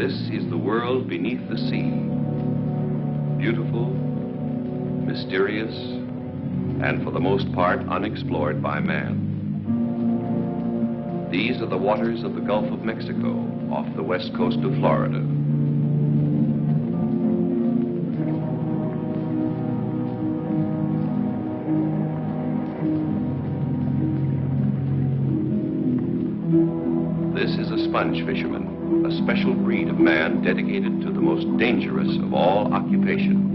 This is the world beneath the sea. Beautiful, mysterious, and for the most part unexplored by man. These are the waters of the Gulf of Mexico off the west coast of Florida. This is a sponge fisherman, a special breed of man dedicated to the most dangerous of all occupations.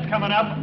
Coming up.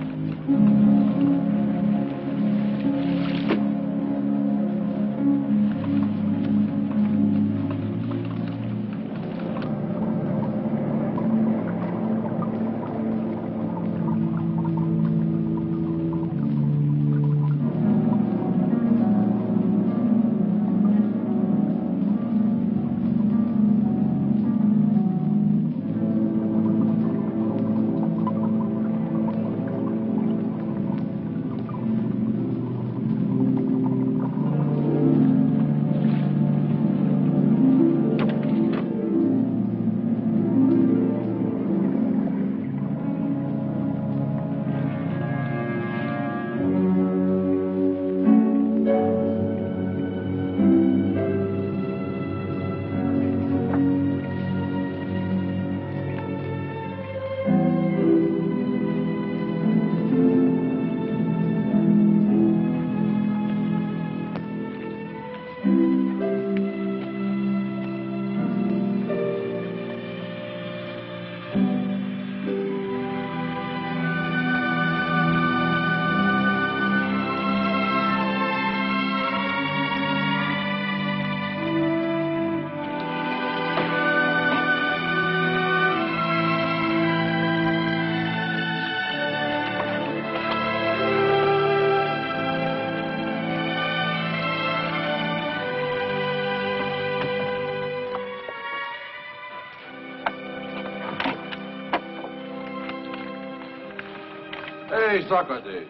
Hey, Socrates,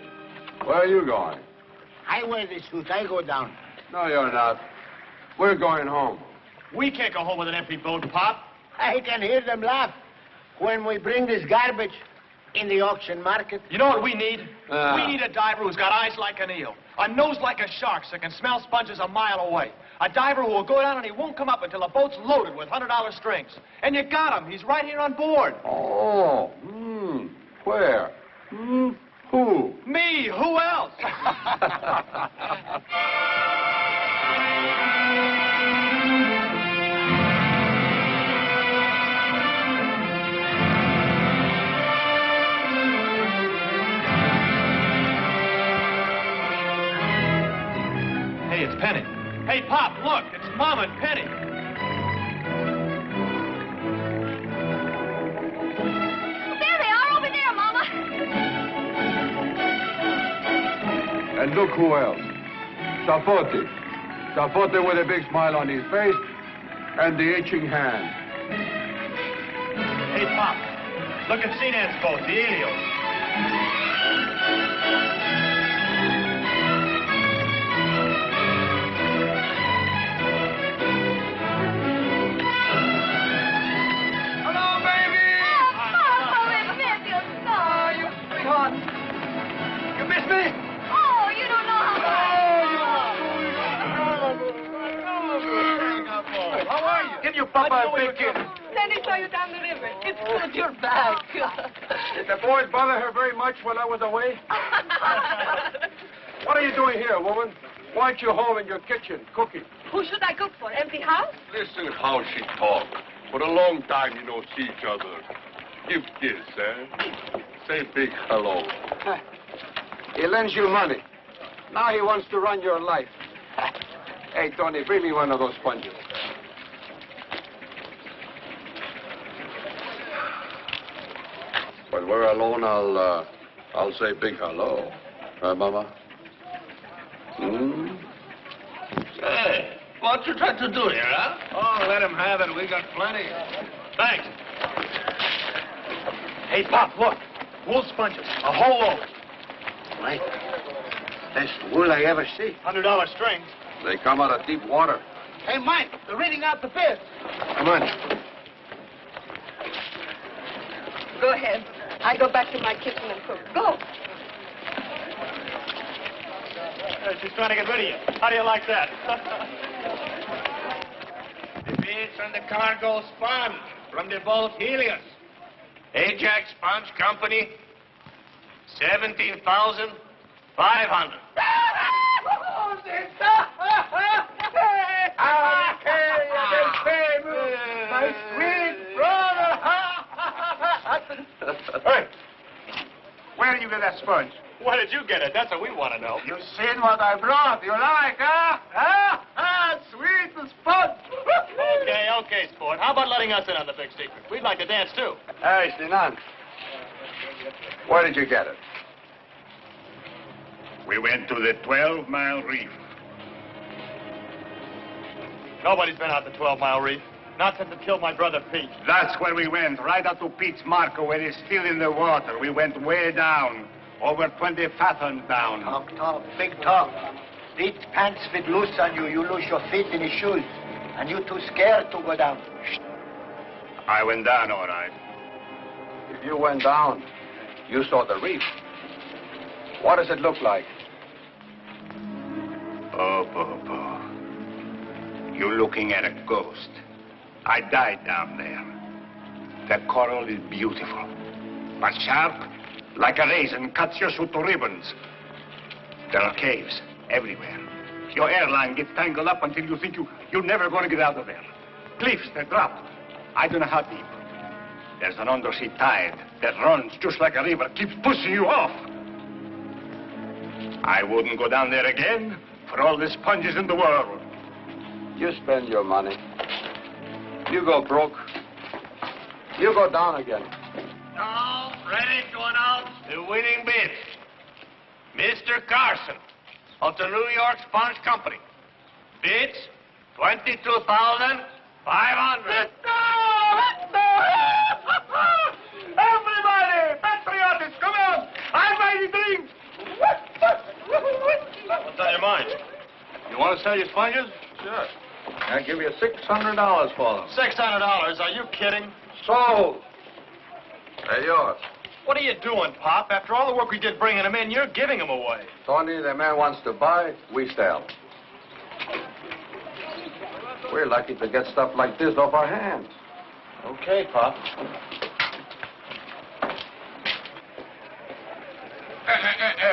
where are you going? I wear the suit. I go down. No, you're not. We're going home. We can't go home with an empty boat, Pop. I can hear them laugh when we bring this garbage in the auction market. You know what we need? We need a diver who's got eyes like an eel, a nose like a shark's that can smell sponges a mile away. A diver who will go down and he won't come up until the boat's loaded with $100 strings. And you got him. He's right here on board. Oh, where? Who? Me. Who else? Hey, it's Penny. Hey, Pop, look, it's Mom and Penny. There they are, over there, Mama. And look who else. Zapote. Zapote with a big smile on his face and the itching hand. Hey, Pop, look at Sinan's boat, the Helios. you, Papa, a bacon. Sandy saw you down the river. It's good you're back. Did the boys bother her very much while I was away? What are you doing here, woman? Why aren't you home in your kitchen, cooking? Who should I cook for? Empty house? Listen how she talk. For a long time you don't see each other. Give kiss, eh? Say big hello. He lends you money. Now he wants to run your life. Hey, Tony, bring me one of those sponges. When we're alone, I'll say big hello. Huh, Mama? Hey, what you trying to do here, huh? Oh, let him have it. We got plenty. Thanks. Hey, Pop, look. Wool sponges. A whole load. Mike, best wool I ever see. $100 strings. They come out of deep water. Hey, Mike, they're reading out the bids. Come on. Go ahead. I go back to my kitchen and cook. Go. She's trying to get rid of you. How do you like that? The bids on the cargo sponge from the boat Helios. Ajax Sponge Company, 17,500. My sweet brother. Hey, where did you get that sponge? Where did you get it? That's what we want to know. You seen what I brought? You like, huh? Sweet as sponge. Okay, sport. How about letting us in on the big secret? We'd like to dance, too. Hey, Sinan. Where did you get it? We went to the 12-mile reef. Nobody's been out the 12-mile reef. Not since it killed my brother, Pete. That's where we went, right out to Pete's Marco, where it's still in the water. We went way down, over 20 fathoms down. Talk, big talk. These pants fit loose on you. You lose your feet in the shoes. And you too scared to go down. I went down, all right. If you went down, you saw the reef. What does it look like? Oh, Bobo. You're looking at a ghost. I died down there. The coral is beautiful, but sharp, like a raisin, cuts your suit to ribbons. There are caves everywhere. Your airline gets tangled up until you think you're never going to get out of there. Cliffs that drop. I don't know how deep. There's an undersea tide that runs just like a river, keeps pushing you off. I wouldn't go down there again for all the sponges in the world. You spend your money. You go broke. You go down again. Now, ready to announce the winning bid. Mr. Carson of the New York Sponge Company. Bids, $22,500. Everybody, patriots, come on! I'm ready to drink. What's on your mind? You want to sell your sponges? Sure. I'll give you $600 for them. $600? Are you kidding? Sold. They're yours. What are you doing, Pop? After all the work we did bringing them in, you're giving them away. Tony, the man wants to buy, we sell. We're lucky to get stuff like this off our hands. Okay, Pop.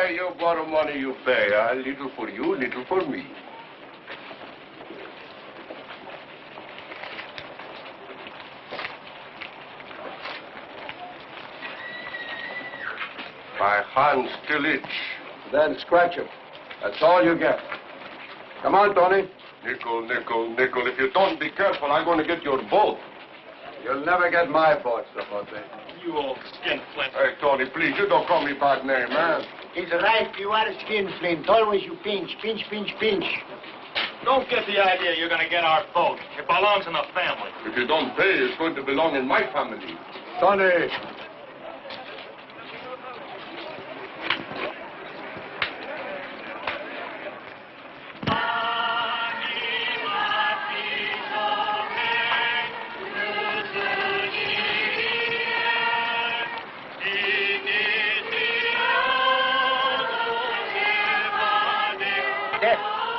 You borrow money, you pay. A little for you, little for me. My hands still itch. Then scratch it. That's all you get. Come on, Tony. Nickel, nickel, nickel. If you don't be careful, I'm going to get your boat. You'll never get my boat, Sapote. You old skinflint. Hey, Tony, please, you don't call me bad name, man. He's right. You are a skinflint. Always you pinch, pinch, pinch, pinch. Don't get the idea you're going to get our boat. It belongs in the family. If you don't pay, it's going to belong in my family. Tony.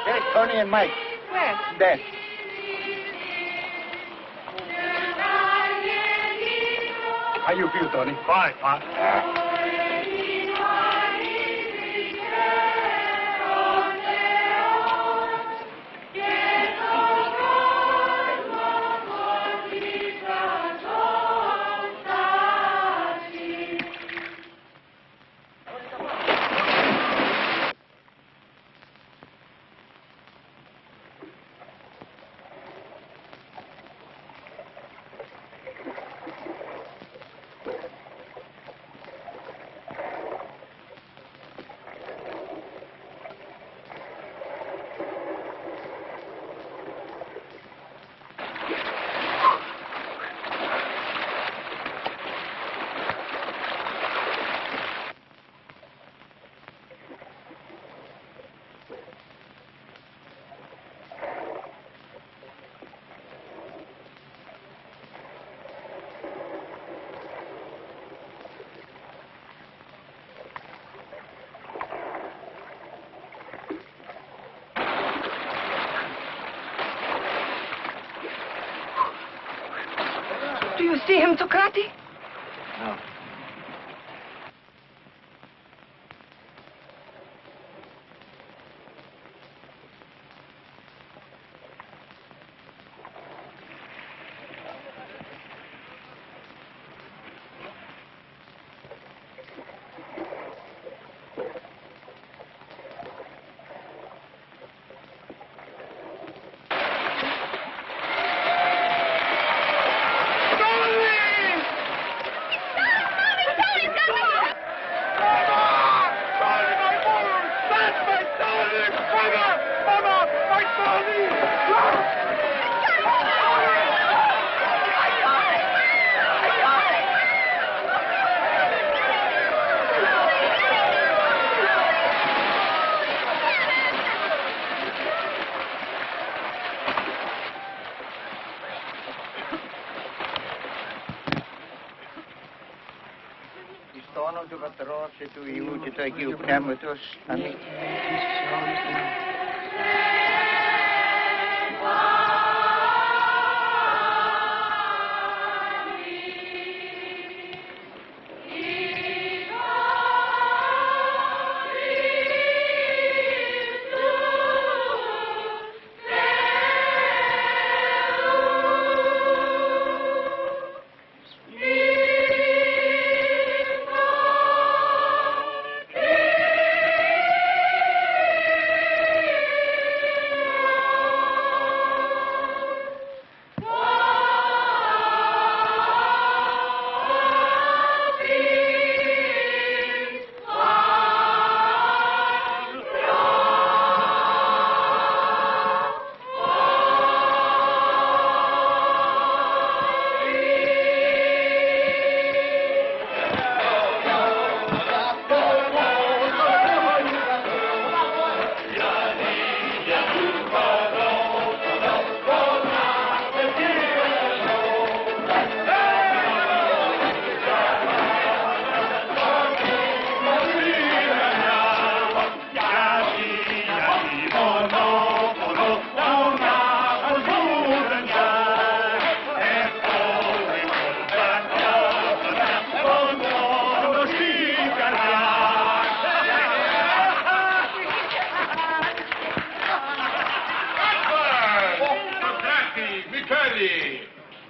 There's Tony and Mike. Where? There. How you feel, Tony? Fine, Pop. Do you see him, Socrates? No.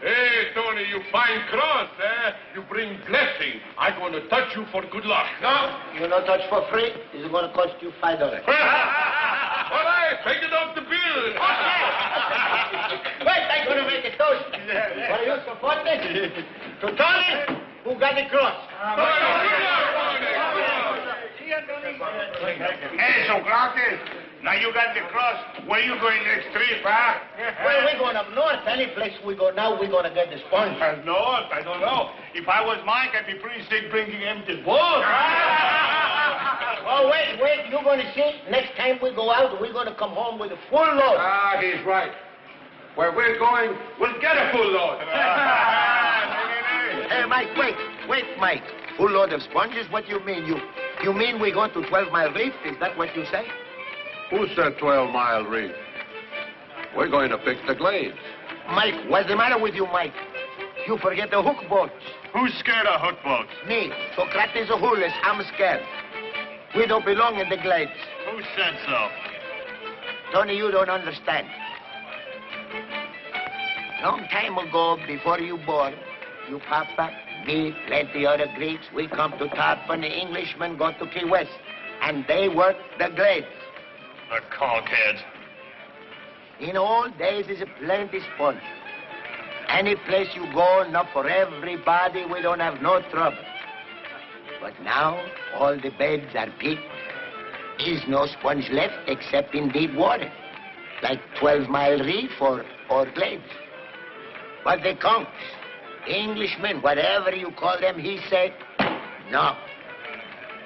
Hey, Tony, you fine cross, eh? You bring blessing. I'm going to touch you for good luck. No? You not touch for free? It's going to cost you $5. All right, take it off the bill. Wait, I'm going to make a toast. For you, support me? To Tony, who got the cross. Hey, Socrates, now you got the cross. Where you going next trip, huh? Well, we're going up north. Any place we go now, we're going to get the sponge. North? I don't know. If I was Mike, I'd be pretty sick bringing empty balls. Oh, wait. You're going to see? Next time we go out, we're going to come home with a full load. Ah, he's right. Where we're going, we'll get a full load. Hey, Mike, wait, Mike. Full load of sponges? What do you mean? You mean we're going to 12 Mile Reef? Is that what you say? Who said 12-mile reef? We're going to pick the glades. Mike, what's the matter with you, Mike? You forget the hook boats. Who's scared of hook boats? Me, Socrates Ahulis, I'm scared. We don't belong in the glades. Who said so? Tony, you don't understand. Long time ago, before you born, you papa, me, plenty other Greeks, we come to Tarpon, the Englishmen go to Key West, and they work the glades. The conkheads. In old days, is a plenty sport. Any place you go, enough for everybody, we don't have no trouble. But now, all the beds are picked. Is no sponge left except in deep water, like 12-mile reef or glades. But the Conch, Englishmen, whatever you call them, he said, no.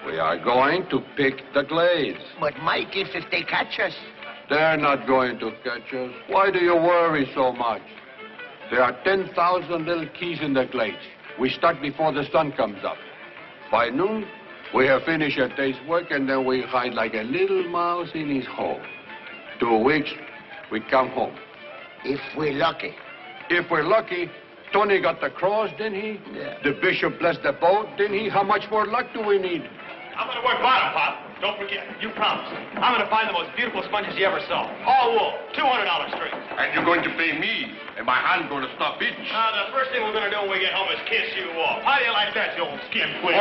We are going to pick the glades. But Mike, if they catch us? They're not going to catch us. Why do you worry so much? There are 10,000 little keys in the glades. We start before the sun comes up. By noon, we have finished a day's work, and then we hide like a little mouse in his hole. 2 weeks, we come home. If we're lucky. If we're lucky, Tony got the cross, didn't he? Yeah. The bishop blessed the boat, didn't he? How much more luck do we need? I'm going to work bottom, Pop. Don't forget, you promised. I'm going to find the most beautiful sponges you ever saw. All wool, $200 strings. And you're going to pay me, and my hand going to stop itch. The first thing we're going to do when we get home is kiss you off. How do you like that, you old skin queen?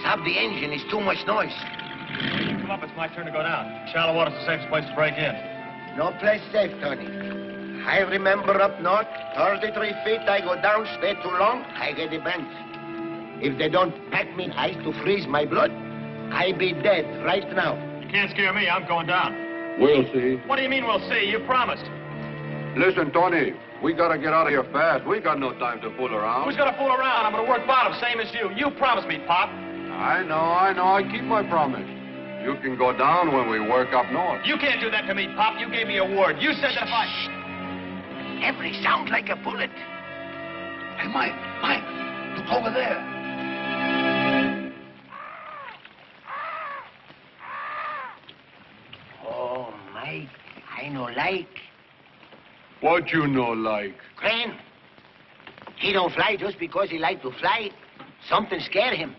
Stop the engine, it's too much noise. Come up, it's my turn to go down. Shallow water's the safest place to break in. No place safe, Tony. I remember up north, 33 feet, I go down, stay too long, I get the bends. If they don't pack me in ice to freeze my blood, I be dead right now. You can't scare me, I'm going down. We'll see. What do you mean we'll see? You promised. Listen, Tony, we gotta get out of here fast. We got no time to fool around. Who's gonna fool around? I'm gonna work bottom, same as you. You promised me, Pop. I know. I keep my promise. You can go down when we work up north. You can't do that to me, Pop. You gave me a word. You said that if I... Every sound like a bullet. Hey, Mike, look over there. Oh, Mike, I no like. What you know like? Crane. He don't fly just because he like to fly. Something scared him.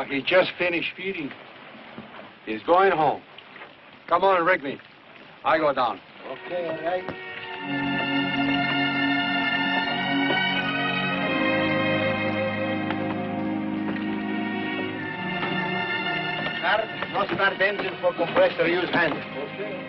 He just finished feeding. He's going home. Come on, Rigney. I go down. Okay, all right. Start, no start engine for compressor, use hand. Okay.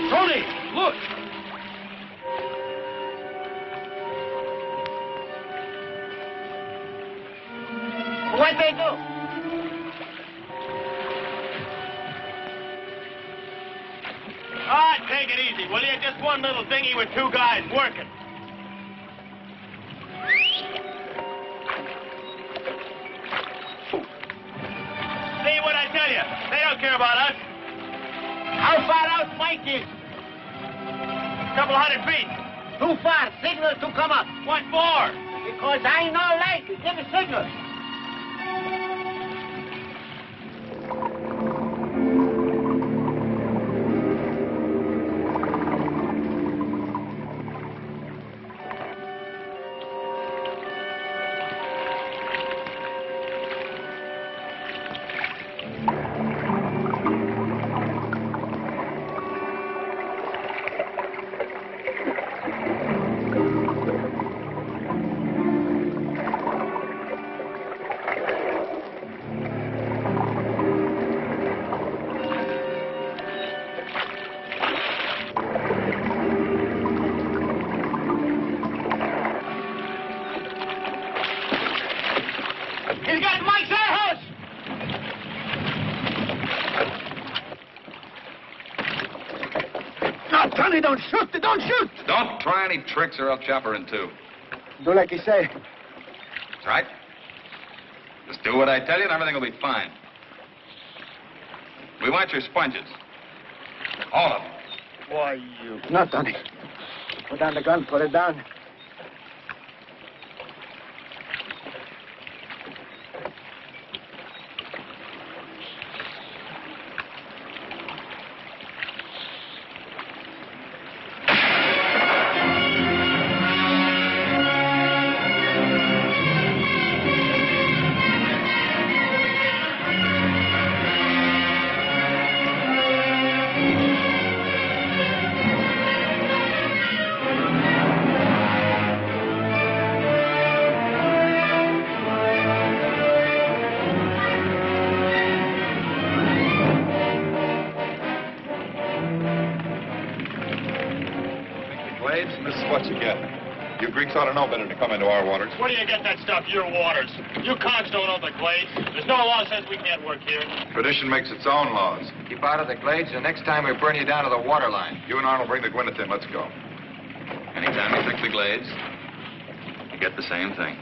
Tony, look! What they do? Take it easy, will you? Just one little dinghy with 2 guys working. See what I tell you? They don't care about us. How far out Mike is? Couple hundred feet. Too far. Signal to come up. What for? Because I know light. Give a signal. Sonny, don't shoot! Don't shoot! Don't try any tricks or I'll chop her in two. Do like you say. That's right. Just do what I tell you and everything will be fine. We want your sponges. All of them. Why, you... No, Tony. Put down the gun, put it down. Ought to know better to come into our waters. Where do you get that stuff? Your waters. You Conch don't own the glades. There's no law says we can't work here. Tradition makes its own laws. Keep out of the glades, and next time we burn you down to the water line. You and Arnold bring the Gwyneth in. Let's go. Anytime you pick the glades, you get the same thing.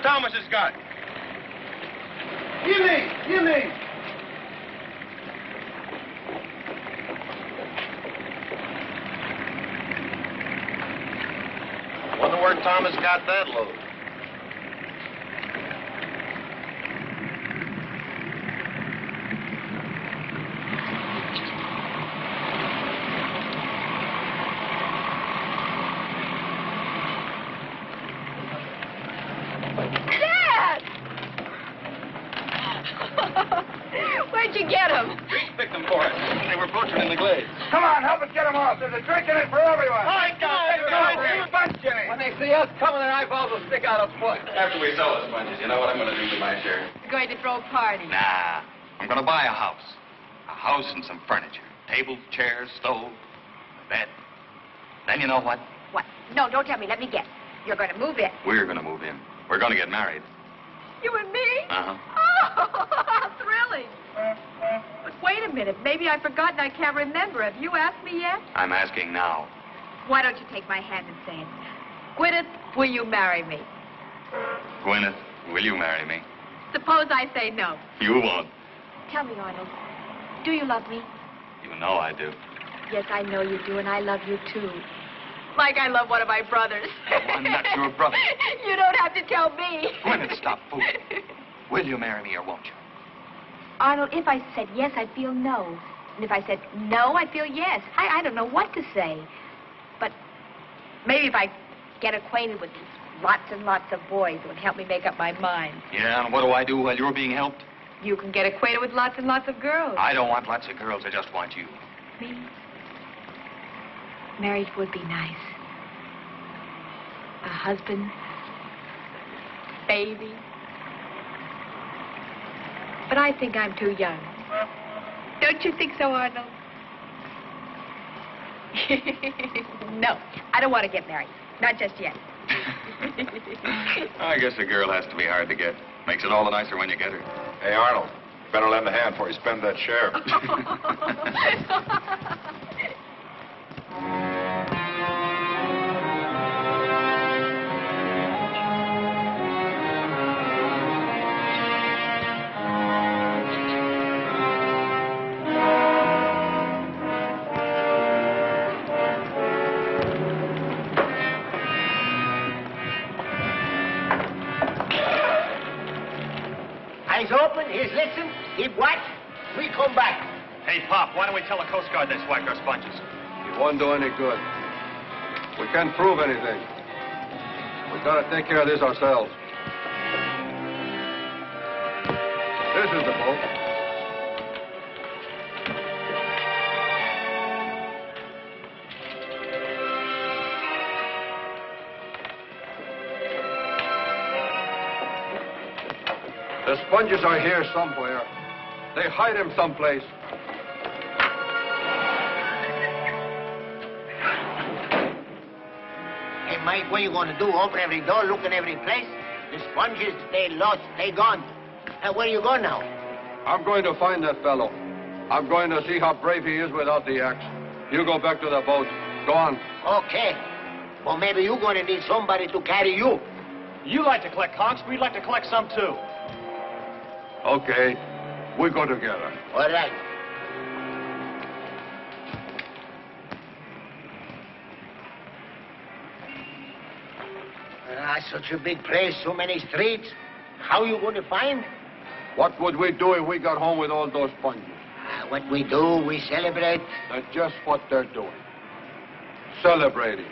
Thomas has got. Give me. Wonder where Thomas got that load. Come on, help us get them off. There's a drink in it for everyone. All right, guys. When they see us coming, their eyeballs will stick out a foot. After we sell the sponges, you know what I'm going to do with my share? You're going to throw a party. Nah. I'm going to buy a house. A house and some furniture. Table, chairs, stove, a bed. Then you know what? What? No, don't tell me. Let me guess. You're going to move in. We're going to move in. We're going to get married. You and me? Uh-huh. Oh, how thrilling. But wait a minute. Maybe I've forgotten. I can't remember. Have you asked me yet? I'm asking now. Why don't you take my hand and say it? Gwyneth, will you marry me? Gwyneth, will you marry me? Suppose I say no. You won't. Tell me, Arnold, do you love me? You know I do. Yes, I know you do, and I love you, too. Like I love one of my brothers. I'm not your brother. You don't have to tell me. Gwyneth, stop fooling. Will you marry me or won't you? Arnold, if I said yes, I'd feel no. And if I said no, I'd feel yes. I don't know what to say. But maybe if I get acquainted with lots and lots of boys, it would help me make up my mind. Yeah, and what do I do while you're being helped? You can get acquainted with lots and lots of girls. I don't want lots of girls. I just want you. Me? Marriage would be nice. A husband, baby. But I think I'm too young. Don't you think so, Arnold? No, I don't want to get married. Not just yet. I guess a girl has to be hard to get. Makes it all the nicer when you get her. Hey, Arnold, better lend a hand before you spend that share. Eyes open, ears listen, keep watch. We come back. Hey, Pop, why don't we tell the Coast Guard they swiped our sponges? It won't do any good. We can't prove anything. We gotta take care of this ourselves. This is the boat. The sponges are here somewhere. They hide them someplace. Hey, Mike, what you gonna do? Open every door, look in every place? The sponges, they lost, they gone. And where you going now? I'm going to find that fellow. I'm going to see how brave he is without the axe. You go back to the boat. Go on. Okay. Well, maybe you're gonna need somebody to carry you. You like to collect conchs, we'd like to collect some too. Okay. We go together. All right. Such a big place, so many streets. How you going to find? What would we do if we got home with all those sponges? What we do, we celebrate. That's just what they're doing. Celebrating.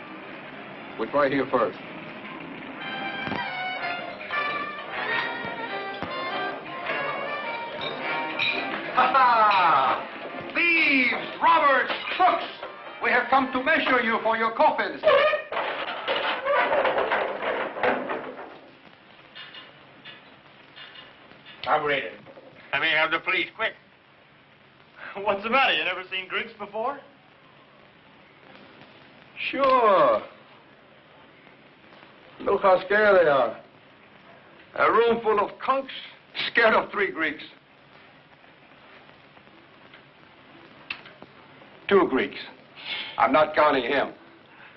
We try here first. Ha-ha! Thieves, robbers, crooks! We have come to measure you for your coffins. Operator. Let me have the police, quick. What's the matter? You never seen Greeks before? Sure. Look how scared they are. A room full of conchs, scared of 3 Greeks. 2 Greeks. I'm not counting him.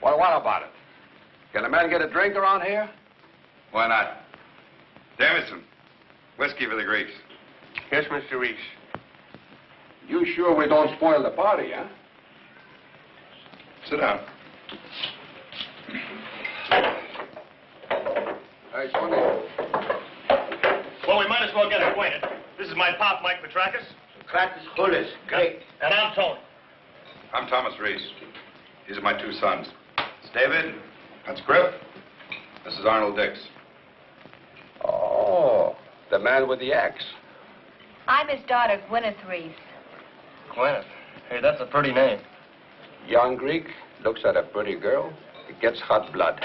Well, what about it? Can a man get a drink around here? Why not? Jamison, whiskey for the Greeks. Yes, Mr. Reef. You sure we don't spoil the party, huh? Sit down. Hey, Tony. Well, we might as well get acquainted. This is my pop, Mike Petrakis. Kratis Hullis. Great. And I'm Tony. I'm Thomas Rhys. These are my 2 sons. It's David. That's Griff. This is Arnold Dix. Oh, the man with the axe. I'm his daughter, Gwyneth Rhys. Gwyneth. Hey, that's a pretty name. Young Greek looks at a pretty girl. It gets hot blood.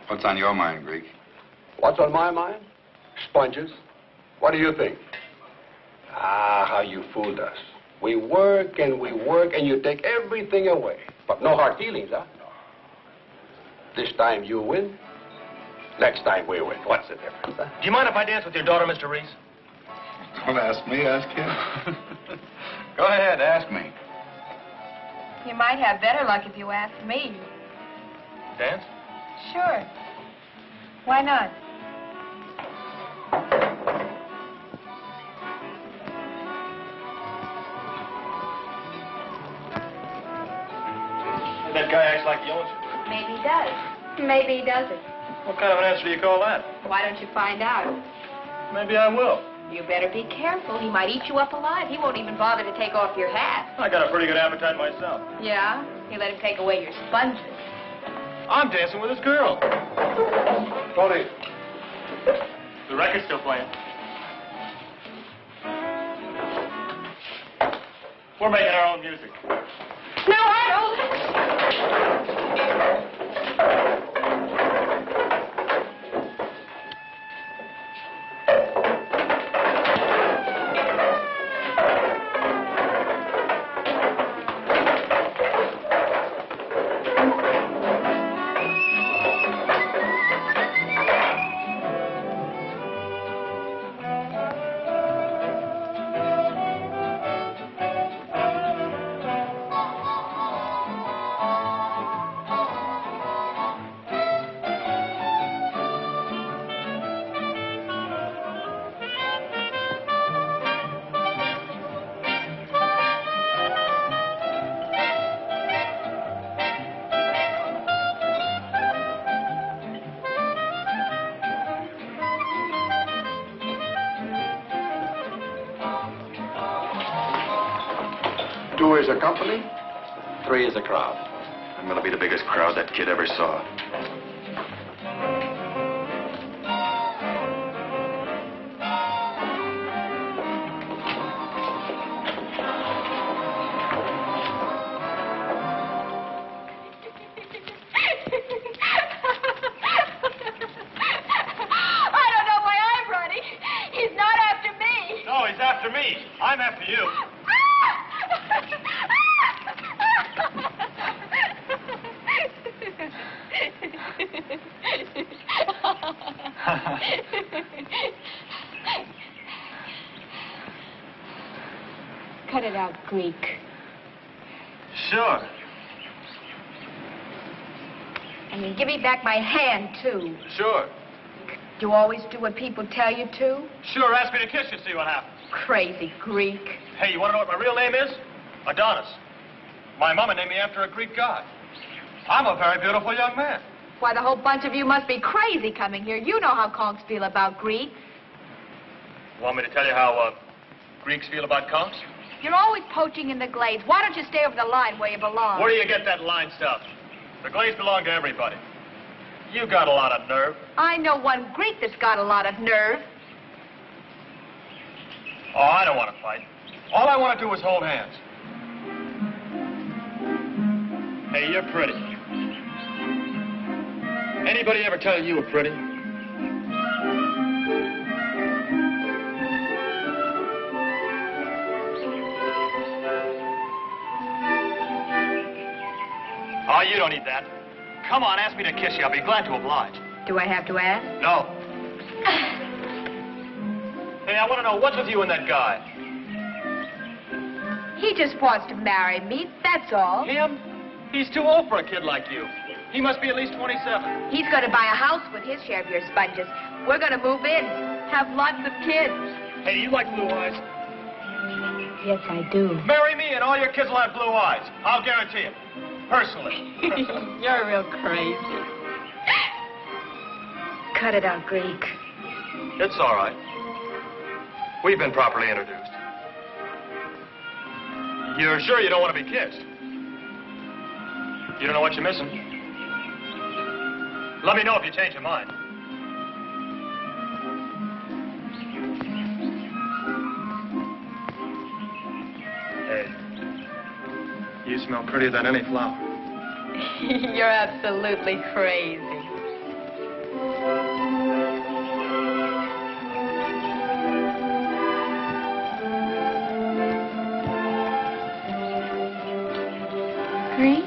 What's on your mind, Greek? What's on my mind? Sponges. What do you think? Ah, how you fooled us. We work, and you take everything away. But no hard feelings, huh? This time you win. Next time we win. What's the difference, huh? Do you mind if I dance with your daughter, Mr. Rhys? Don't ask me, ask him. Go ahead, ask me. You might have better luck if you ask me. Dance? Sure. Why not? That guy acts like he owns you. Maybe he does. Maybe he doesn't. What kind of an answer do you call that? Why don't you find out? Maybe I will. You better be careful. He might eat you up alive. He won't even bother to take off your hat. I got a pretty good appetite myself. Yeah? You let him take away your sponges. I'm dancing with this girl. Tony. The record's still playing. We're making our own music. No, Arnold! 2 is a company, 3 is a crowd. I'm gonna be the biggest crowd that kid ever saw. After me. I'm after you. Cut it out, Greek. Sure. And you give me back my hand, too. Sure. You always do what people tell you to? Sure, ask me to kiss you, see what happens. Crazy Greek. Hey, you want to know what my real name is? Adonis. My mama named me after a Greek god. I'm a very beautiful young man. Why, the whole bunch of you must be crazy coming here. You know how Conchs feel about Greeks. Want me to tell you how Greeks feel about Conchs? You're always poaching in the glades. Why don't you stay over the line where you belong? Where do you get that line stuff? The glades belong to everybody. You got a lot of nerve. I know one Greek that's got a lot of nerve. Oh, I don't want to fight. All I want to do is hold hands. Hey, you're pretty. Anybody ever tell you you were pretty? Oh, you don't need that. Come on, ask me to kiss you. I'll be glad to oblige. Do I have to ask? No. Hey, I want to know what's with you and that guy. He just wants to marry me, that's all. Him? He's too old for a kid like you. He must be at least 27. He's going to buy a house with his share of your sponges. We're going to move in, have lots of kids. Hey, you like blue eyes? Yes, I do. Marry me and all your kids will have blue eyes. I'll guarantee it. Personally. You're real crazy. Cut it out, Greek. It's all right. We've been properly introduced. You're sure you don't want to be kissed? You don't know what you're missing? Let me know if you change your mind. Hey, you smell prettier than any flower. You're absolutely crazy. Greek?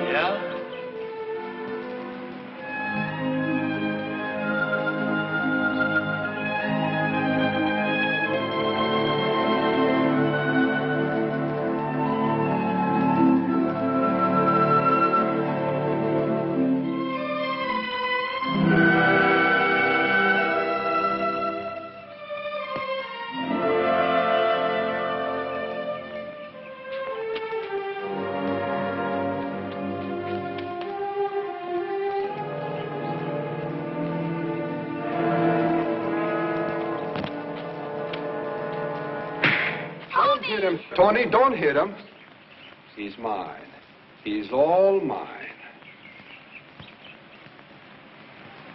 Yeah? Hit him. Tony, don't hit him. He's mine. He's all mine.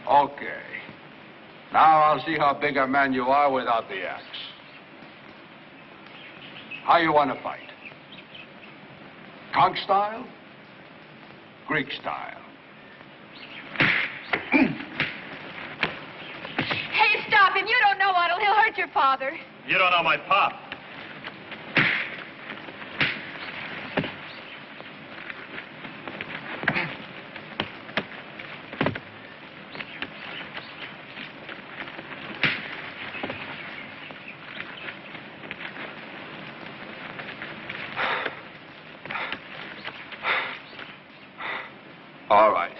Okay. Now I'll see how big a man you are without the axe. How you want to fight? Conch style? Greek style? Hey, stop him. You don't know what he'll hurt your father. You don't know my pop. All right.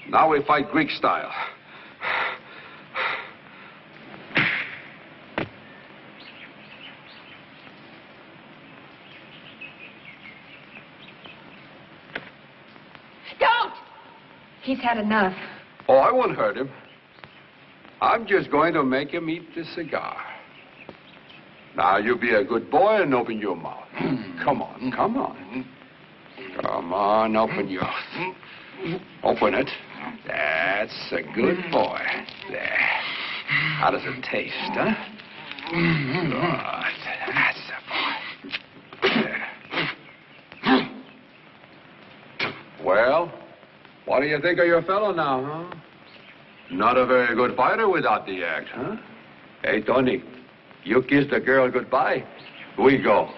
Now we fight Greek style. Don't! He's had enough. Oh, I won't hurt him. I'm just going to make him eat the cigar. Now, you be a good boy and open your mouth. Come on, come on. Come on, open your mouth. Open it. That's a good boy. There. How does it taste, huh? Good. That's a boy. There. Well, what do you think of your fellow now, huh? Not a very good fighter without the act, huh? Hey, Tony, you kiss the girl goodbye. We go.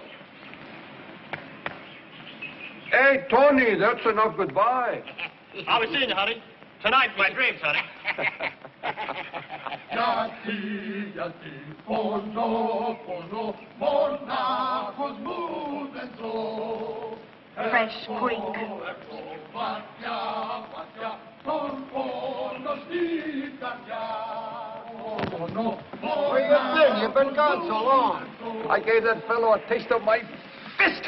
Hey, Tony, that's enough goodbye. I'll be seeing you, honey. Tonight, my dreams, honey. Fresh Greek. Where you been? You've been gone so long. I gave that fellow a taste of my fist.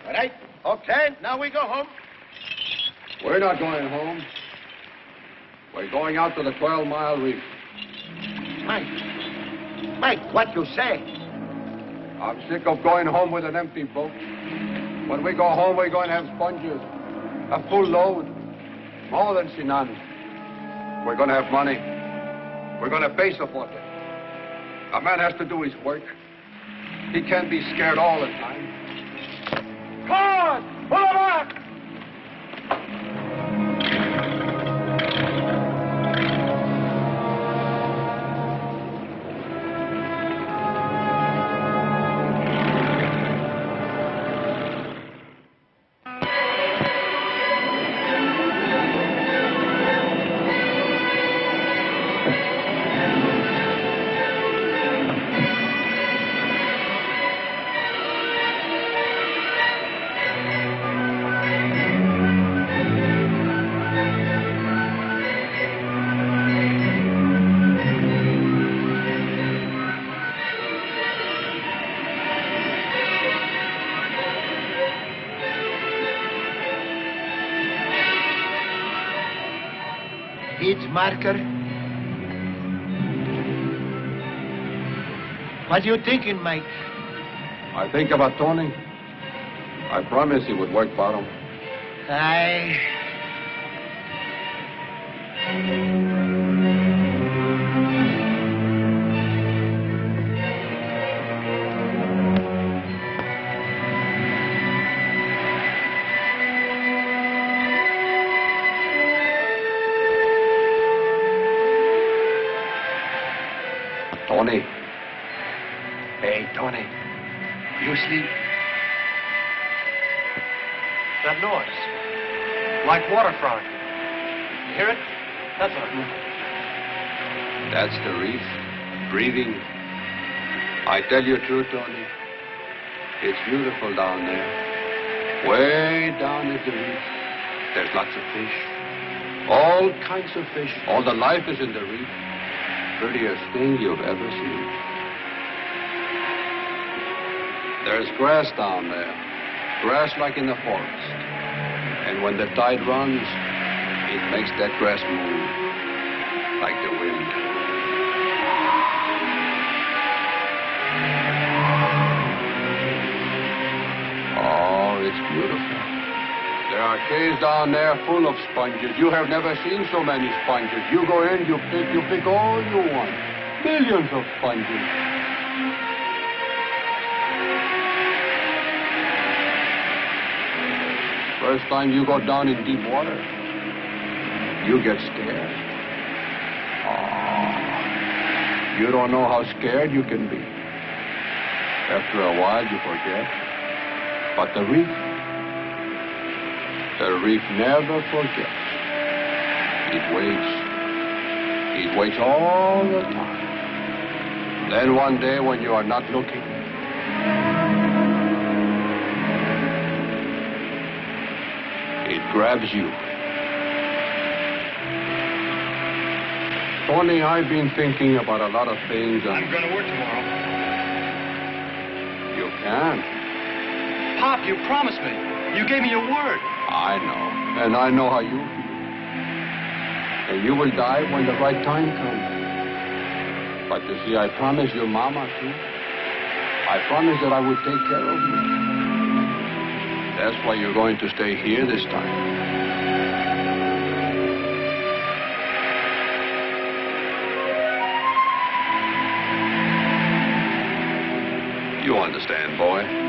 All right. Okay, now we go home. We're not going home. We're going out to the 12-mile reef. Mike, what you say? I'm sick of going home with an empty boat. When we go home, we're going to have sponges. A full load. More than Sinan. We're going to have money. We're going to pay for it. A man has to do his work. He can't be scared all the time. Come on! Pull it back! Marker. What are you thinking, Mike? I think about Tony. I promised he would work bottom. Tony. Hey, Tony. You sleep? That noise. Like water frothing. You hear it? That's what I mean. That's the reef. Breathing. I tell you the truth, Tony. It's beautiful down there. Way down at the reef. There's lots of fish. All kinds of fish. All the life is in the reef. Prettiest thing you've ever seen. There's grass down there. Grass like in the forest. And when the tide runs, it makes that grass move like the wind. Oh, it's beautiful. There are caves down there full of sponges. You have never seen so many sponges. You go in, you pick all you want. Millions of sponges. First time you go down in deep water, you get scared. Oh, you don't know how scared you can be. After a while, you forget. But the reef never forgets. It waits. It waits all the time. Then one day when you are not looking, it grabs you. Tony, I've been thinking about a lot of things. I'm going to work tomorrow. You can. Pop, you promised me. You gave me your word. I know. And I know how you feel. And you will die when the right time comes. But you see, I promised your mama, too. I promised that I would take care of you. That's why you're going to stay here this time. You understand, boy.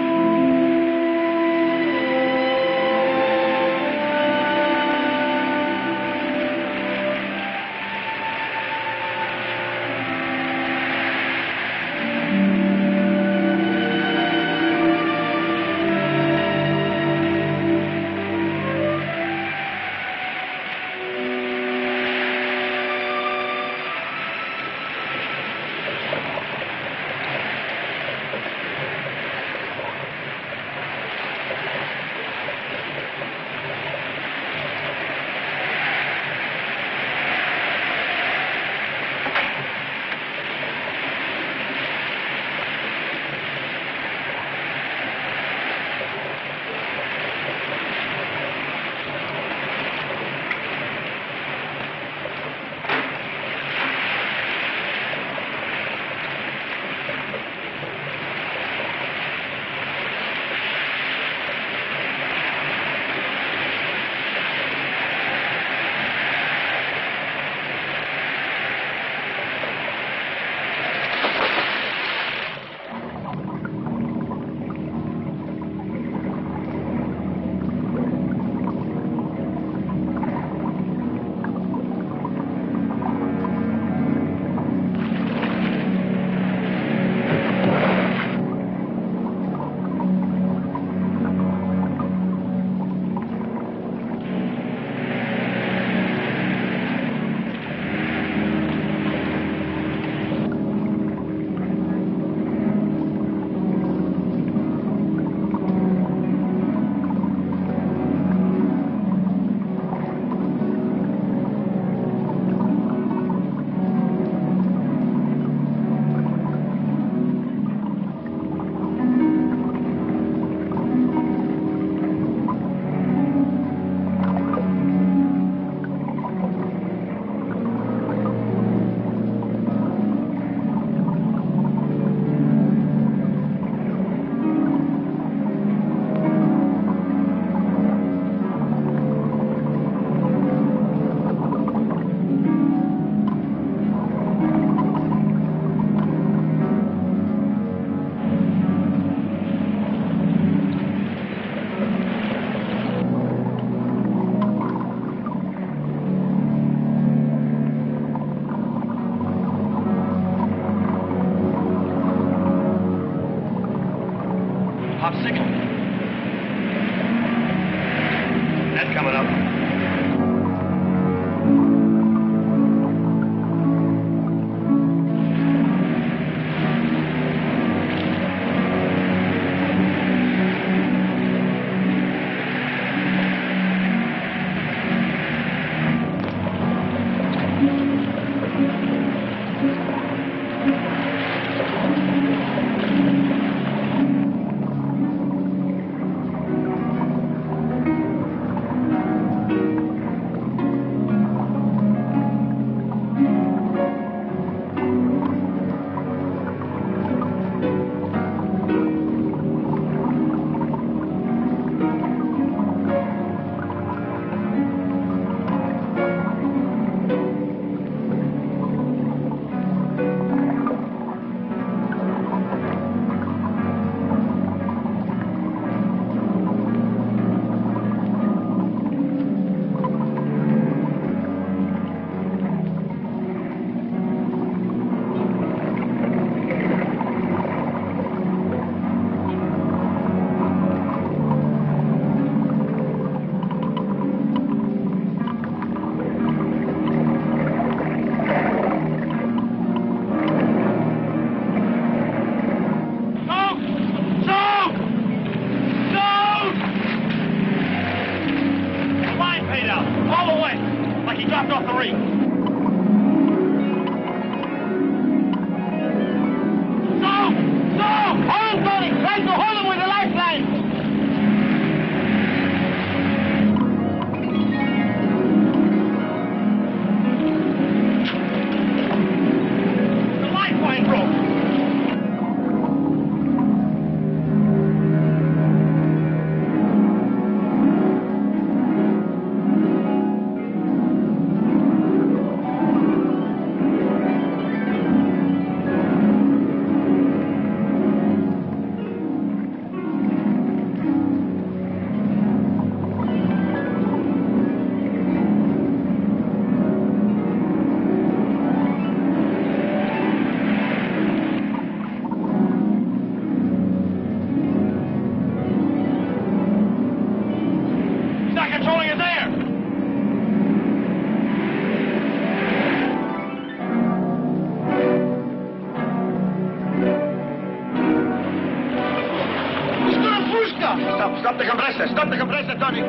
compressor. Stop the compressor, Tony.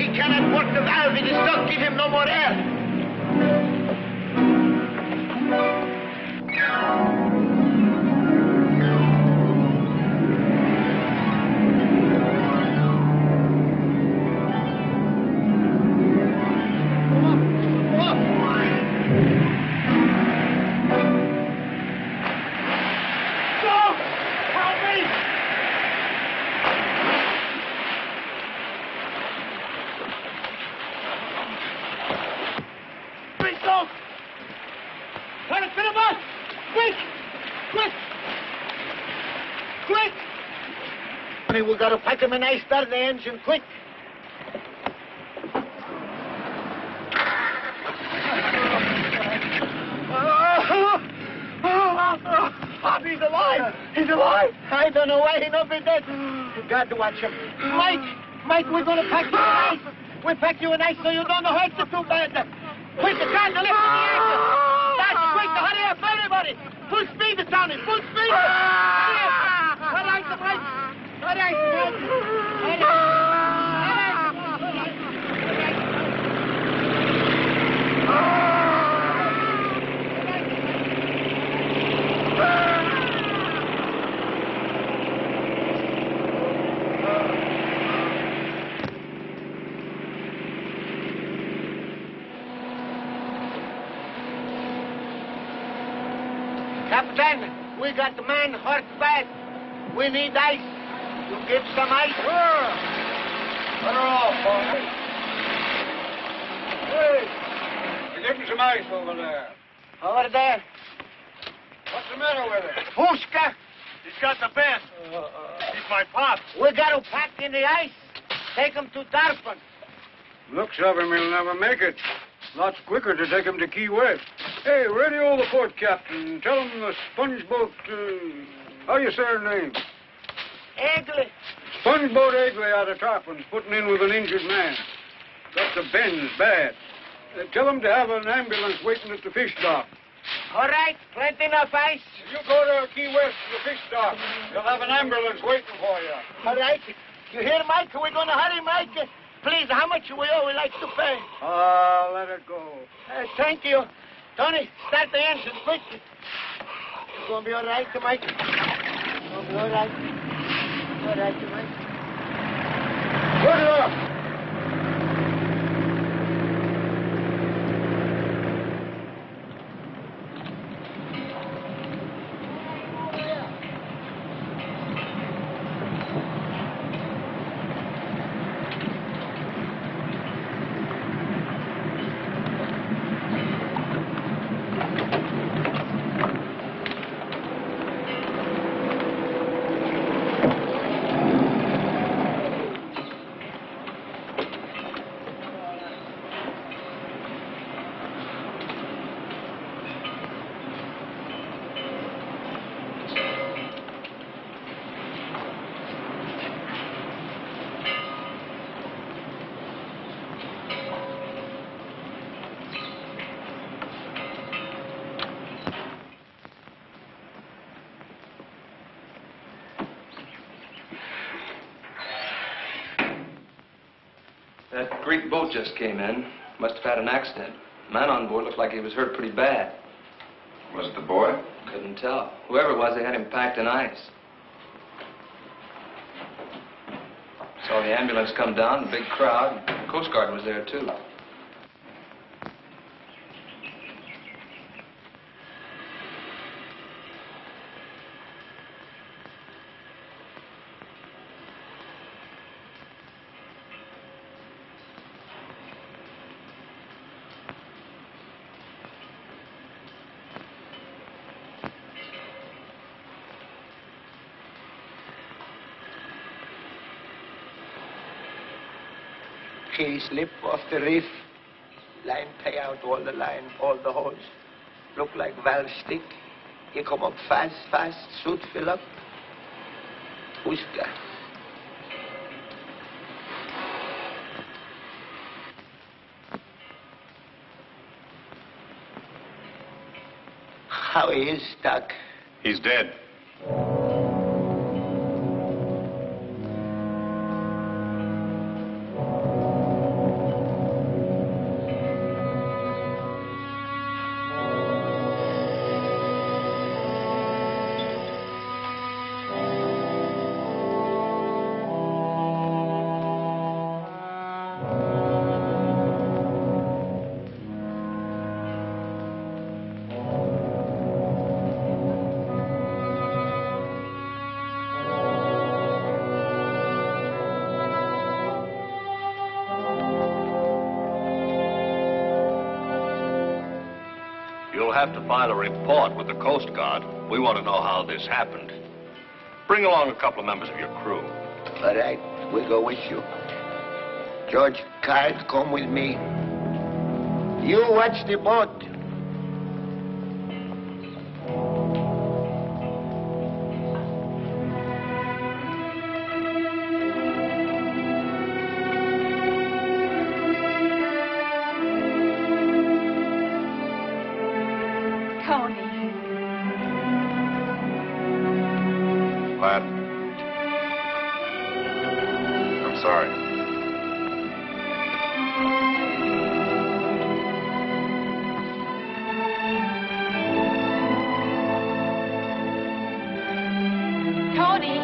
He cannot work the valve. It is stuck. Give him no more air. We gotta pack him in ice, start the engine, quick. He's alive! He's alive! I don't know why he not be dead. You got to watch him. Mike, we're gonna pack you in ice. We pack you in ice so you don't know hurt you too bad. Quick, the car to lift in the engine. That's quick, hurry up, everybody. Full speed, Tony, full speed. Hurry up. All right, the brakes. All right, Captain, we got the man hurt bad. We need ice. You give some ice? Sure. Put her off, boy. Hey, you give him some ice over there. Over there. What's the matter with it? Pushka. He's got the best. He's my pop. We got to pack in the ice. Take him to Tarpon. Looks of him, he'll never make it. Lots quicker to take him to Key West. Hey, radio the port captain. Tell him the sponge boat, how you say her name? Egley. Sponge boat Egley out of Tarpon's putting in with an injured man. Got the bends bad. Tell him to have an ambulance waiting at the fish dock. All right, plenty enough ice. You go to Key West to the fish dock. You'll have an ambulance waiting for you. All right. You hear, Mike? We're going to hurry, Mike. Please, how much we owe? We like to pay. Oh, let it go. Thank you. Tony, start the engine, quick. You going to be all right, Mike? You going to be all right? All right, Mike. Put it up. That Greek boat just came in. Must have had an accident. The man on board looked like he was hurt pretty bad. Was it the boy? Couldn't tell. Whoever it was, they had him packed in ice. Saw the ambulance come down, a big crowd. The Coast Guard was there, too. Key slip off the reef. Line pay out all the line, all the holes. Look like valve stick. You come up fast, suit fill up. Pushka. How he is stuck. He's dead. You'll have to file a report with the Coast Guard. We want to know how this happened. Bring along a couple of members of your crew. All right, we'll go with you. George, Carl, come with me. You watch the boat. Lad. I'm sorry. Tony.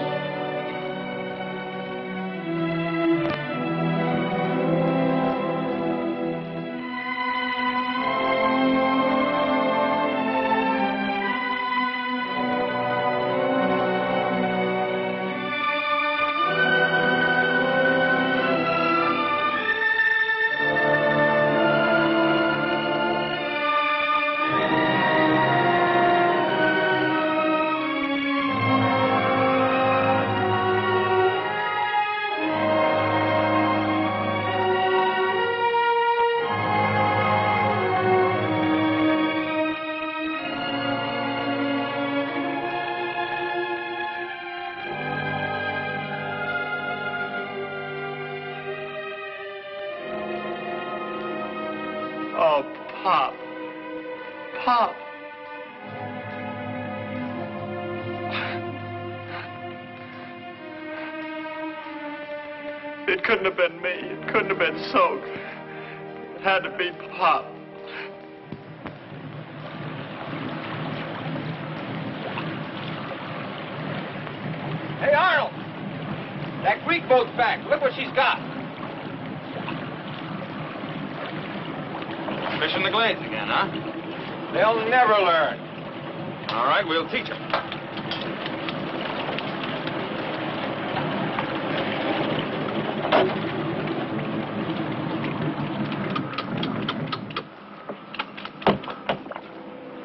Oh, Pop. Pop. It couldn't have been me. It couldn't have been Soak. It had to be Pop. Hey, Arnold! That Greek boat's back. Look what she's got. Fishing the glades again, huh? They'll never learn. All right, we'll teach them.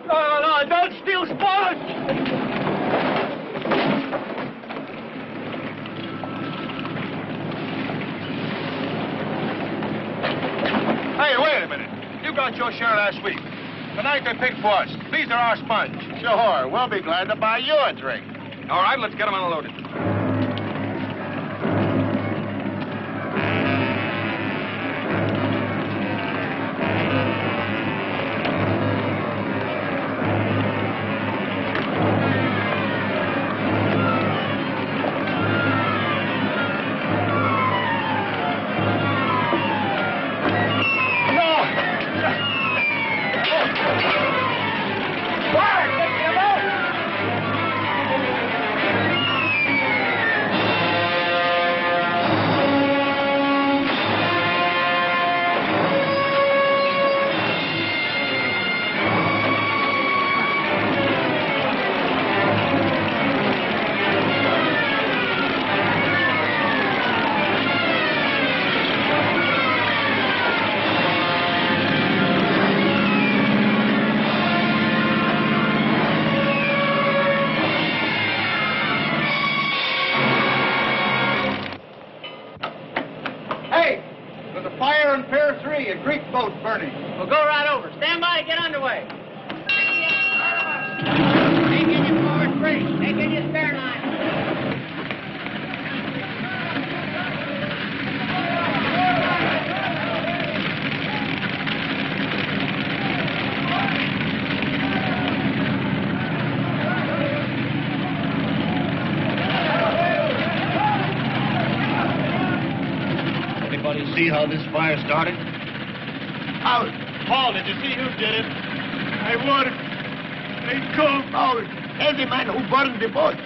No, don't steal Sponge! Hey, wait a minute. You got your share last week. Tonight they picked for us. These are our sponge. Sure, we'll be glad to buy you a drink. All right, let's get them unloaded. Burning. We'll go right over. Stand by to get underway. Take in your forward brace. Take in your spare line. Anybody see how this fire started? Out. Paul, did you see who did it? I wanted. They come. Oh, there's the man who burned the boat.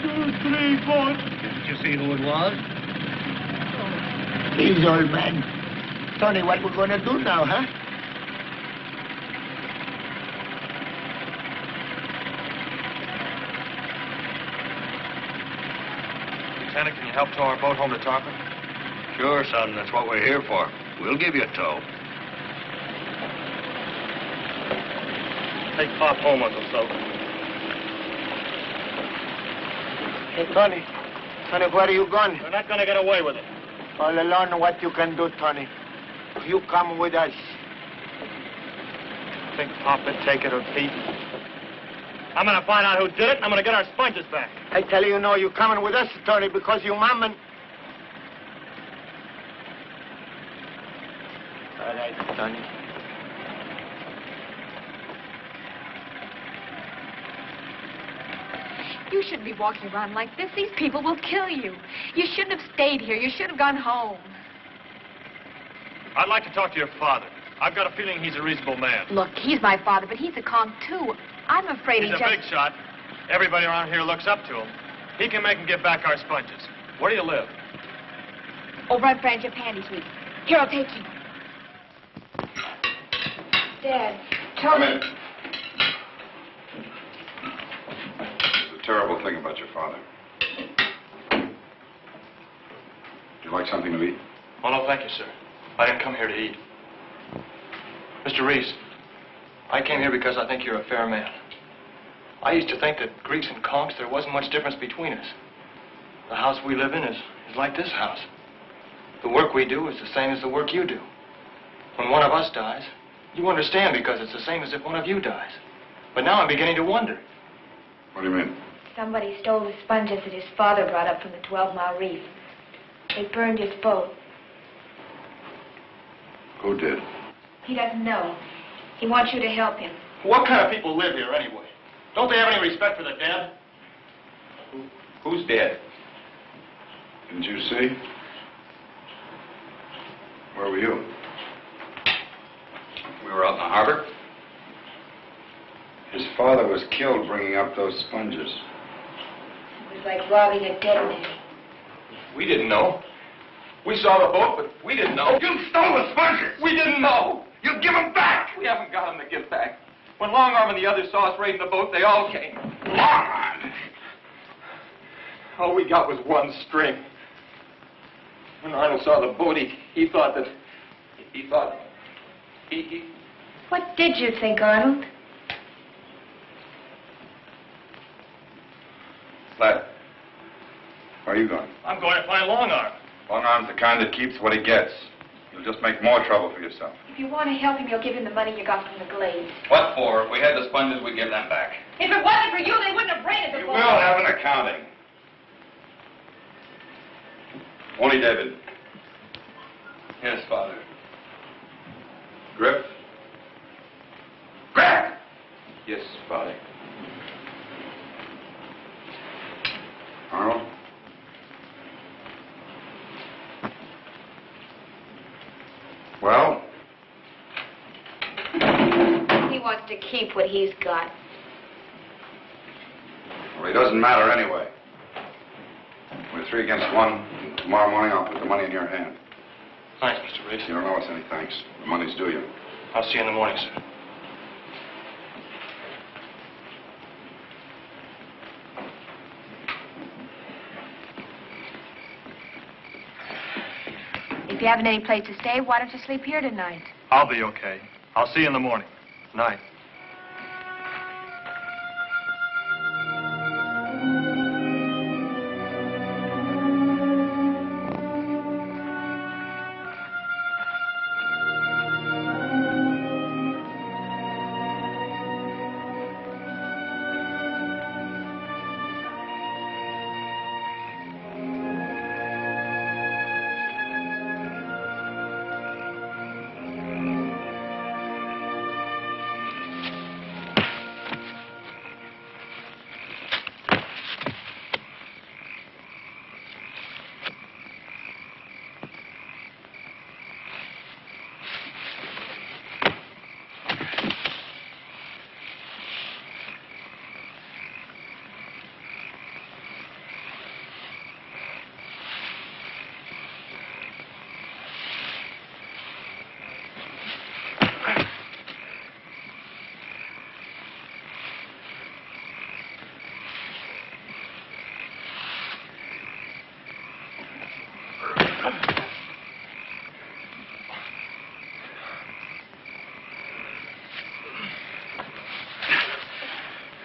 2, 3, 4. Did you see who it was? Please, old man. Tony, what we're gonna do now, huh? Lieutenant, can you help tow our boat home to Tarpon? Sure, son. That's what we're here for. We'll give you a tow. Take Pop home, Uncle Soap. Hey, Tony. Tony, where are you going? We're not going to get away with it. All alone, what you can do, Tony. You come with us. Think Pop would take it or Pete? I'm going to find out who did it, and I'm going to get our sponges back. I tell you, no, you coming with us, Tony, because you mom and... All right, Tony. You shouldn't be walking around like this. These people will kill you. You shouldn't have stayed here. You should have gone home. I'd like to talk to your father. I've got a feeling he's a reasonable man. Look, he's my father, but he's a conch, too. I'm afraid He's he a big shot. Everybody around here looks up to him. He can make him give back our sponges. Where do you live? Over on Frangipani Street. Here, I'll take you. Dad, tell Come me... in. There's a terrible thing about your father. Would you like something to eat? Oh, no, thank you, sir. I didn't come here to eat. Mr. Rhys, I came here because I think you're a fair man. I used to think that Greeks and Conchs, there wasn't much difference between us. The house we live in is like this house. The work we do is the same as the work you do. When one of us dies, you understand because it's the same as if one of you dies. But now I'm beginning to wonder. What do you mean? Somebody stole the sponges that his father brought up from the 12-mile reef. They burned his boat. Who did? He doesn't know. He wants you to help him. What kind of people live here anyway? Don't they have any respect for the dead? Who's dead? Didn't you see? Where were you? We were out in the harbor. His father was killed bringing up those sponges. It was like robbing a dead man. We didn't know. We saw the boat, but we didn't know. You stole the sponges! We didn't know. You give them back! We haven't got them to give back. When Longarm and the others saw us raiding the boat, they all came. Longarm! All we got was one string. When Arnold saw the boat, he thought that... He thought... He... What did you think, Arnold? Lad, where are you going? I'm going to find Longarm. Longarm's the kind that keeps what he gets. You'll just make more trouble for yourself. If you want to help him, you'll give him the money you got from the Glades. What for? If we had the sponges, we'd give them back. If it wasn't for you, they wouldn't have raided the boat. We'll have an accounting. Only David. Yes, Father. Griff? Grab! Yes, Father. Arnold? Well? He wants to keep what he's got. Well, it doesn't matter anyway. We're 3 against 1. Tomorrow morning, I'll put the money in your hand. Thanks, Mr. Reese. You don't owe us any thanks. The money's due you. I'll see you in the morning, sir. If you haven't any place to stay, why don't you sleep here tonight? I'll be okay. I'll see you in the morning. Night.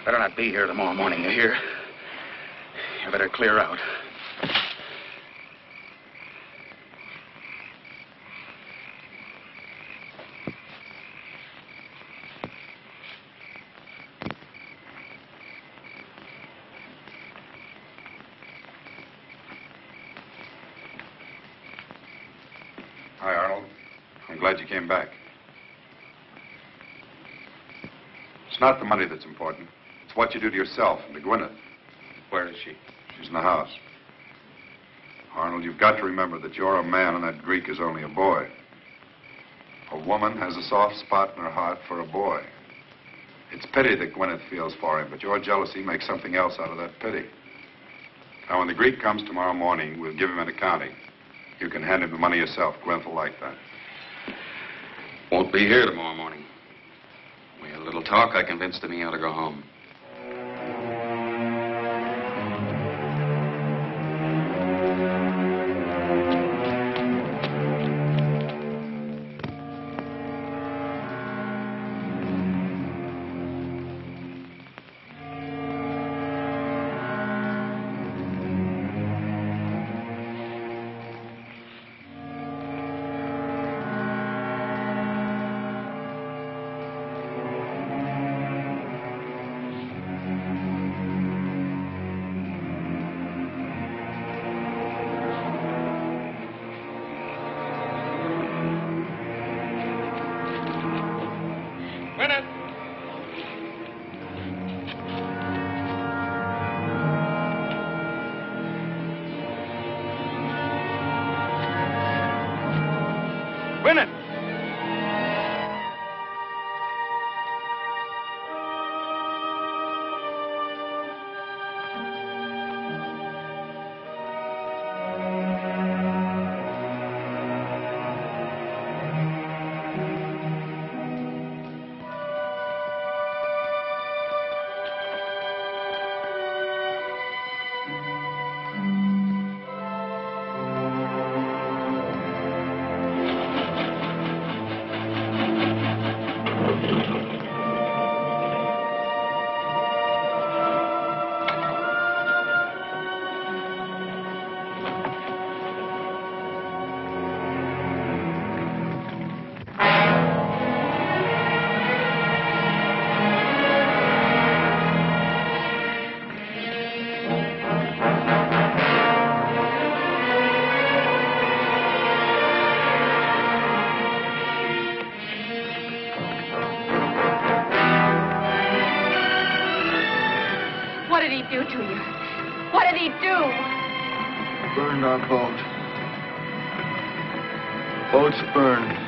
Better not be here tomorrow morning, you hear? You better clear out. Hi, Arnold. I'm glad you came back. It's not the money that's important. It's what you do to yourself and to Gwyneth. Where is she? She's in the house. Arnold, you've got to remember that you're a man and that Greek is only a boy. A woman has a soft spot in her heart for a boy. It's pity that Gwyneth feels for him, but your jealousy makes something else out of that pity. Now, when the Greek comes tomorrow morning, we'll give him an accounting. You can hand him the money yourself. Gwyneth will like that. Won't be here tomorrow morning. We had a little talk. I convinced him he ought to go home. Burned our boat. Boat's burned.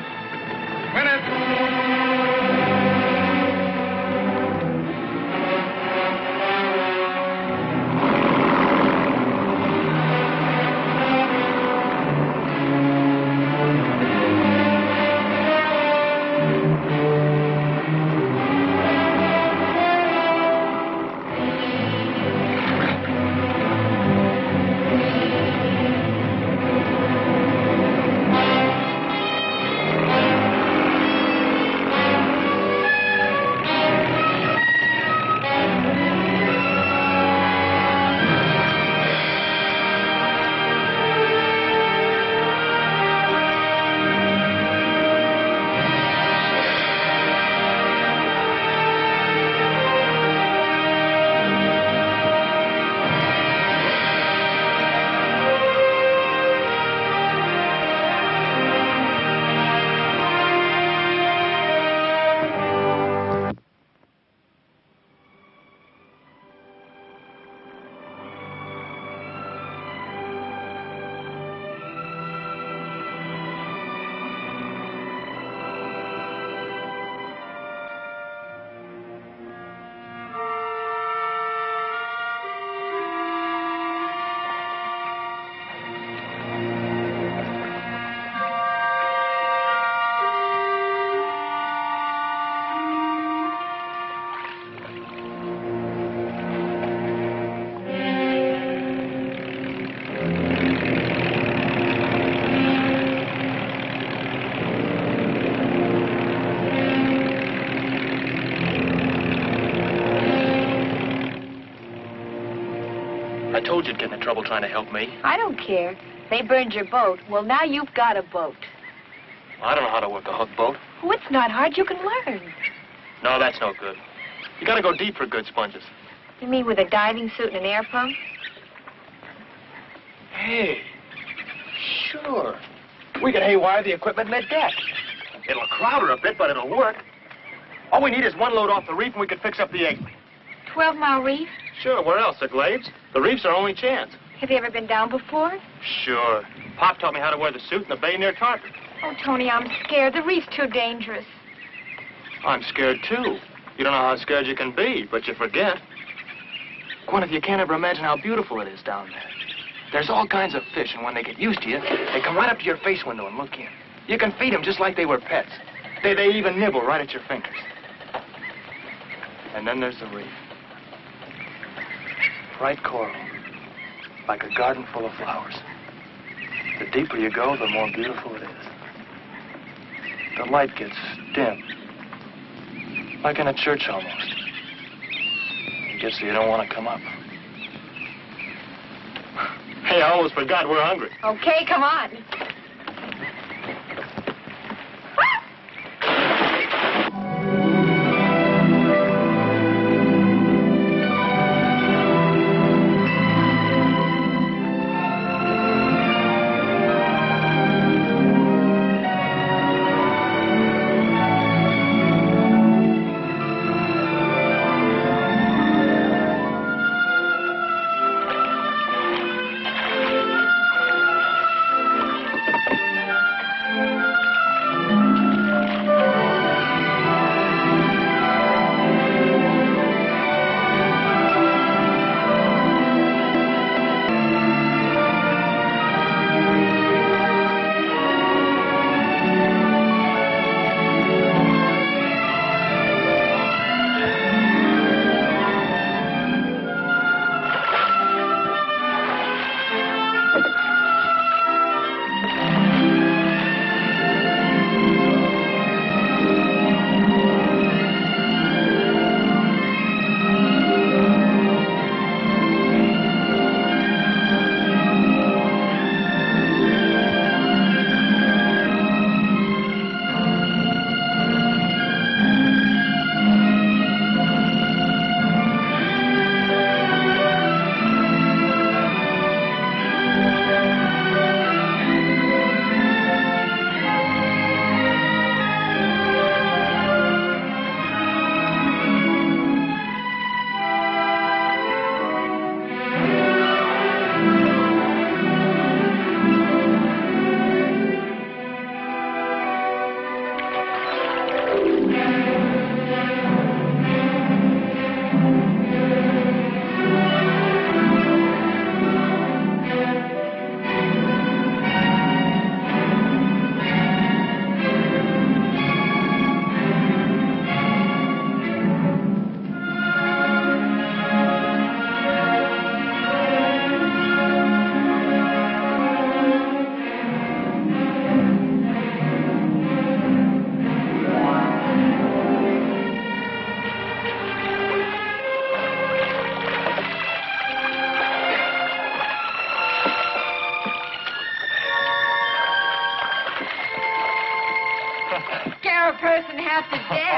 told you'd get into trouble trying to help me. I don't care. They burned your boat. Well, now you've got a boat. I don't know how to work a hook boat. Oh, it's not hard. You can learn. No, that's no good. You gotta go deep for good sponges. You mean with a diving suit and an air pump? Hey, sure. We can haywire the equipment mid-deck. It'll crowd her a bit, but it'll work. All we need is one load off the reef and we can fix up the egg. 12-mile reef? Sure, where else? The Glades? The reef's our only chance. Have you ever been down before? Sure. Pop taught me how to wear the suit in the bay near Tarpon. Oh, Tony, I'm scared. The reef's too dangerous. I'm scared, too. You don't know how scared you can be, but you forget. Gwyneth, you can't ever imagine how beautiful it is down there. There's all kinds of fish, and when they get used to you, they come right up to your face window and look in. You can feed them just like they were pets. They even nibble right at your fingers. And then there's the reef. Bright coral, like a garden full of flowers. The deeper you go, the more beautiful it is. The light gets dim, like in a church almost. It gets so you don't want to come up. Hey, I almost forgot we're hungry. Okay, come on.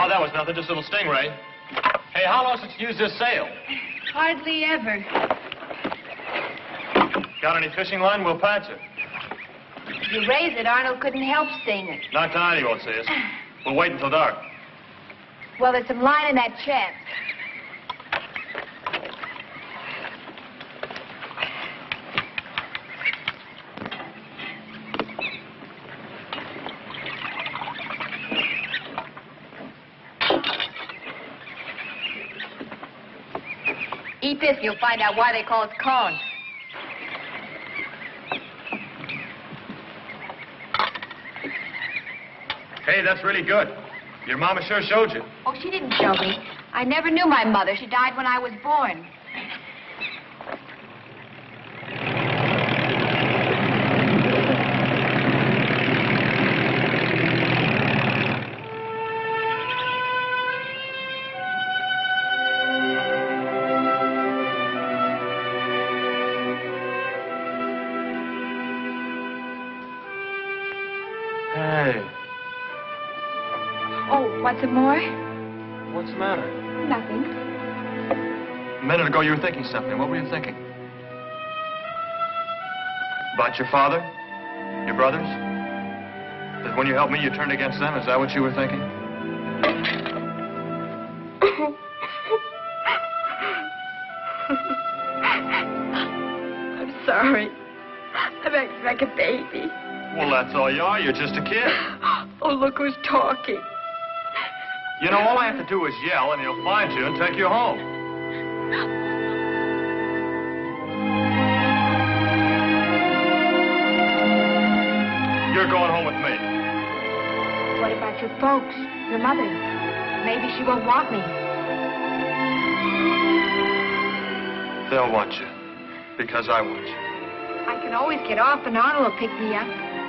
Oh, that was nothing, just a little stingray. Hey, how long since you used this sail? Hardly ever. Got any fishing line? We'll patch it. If you raise it, Arnold couldn't help seeing it. Not tonight, he won't see us. We'll wait until dark. Well, there's some line in that chest. Eat this and you'll find out why they call it Conch. Hey, that's really good. Your mama sure showed you. Oh, she didn't show me. I never knew my mother. She died when I was born. Want some more? What's the matter? Nothing. A minute ago, you were thinking something. What were you thinking? About your father? Your brothers? That when you helped me, you turned against them? Is that what you were thinking? I'm sorry. I'm acting like a baby. Well, that's all you are. You're just a kid. Oh, look who's talking. You know, all I have to do is yell, and he'll find you and take you home. You're going home with me. What about your folks? Your mother? Maybe she won't want me. They'll want you. Because I want you. I can always get off and Arnold will pick me up.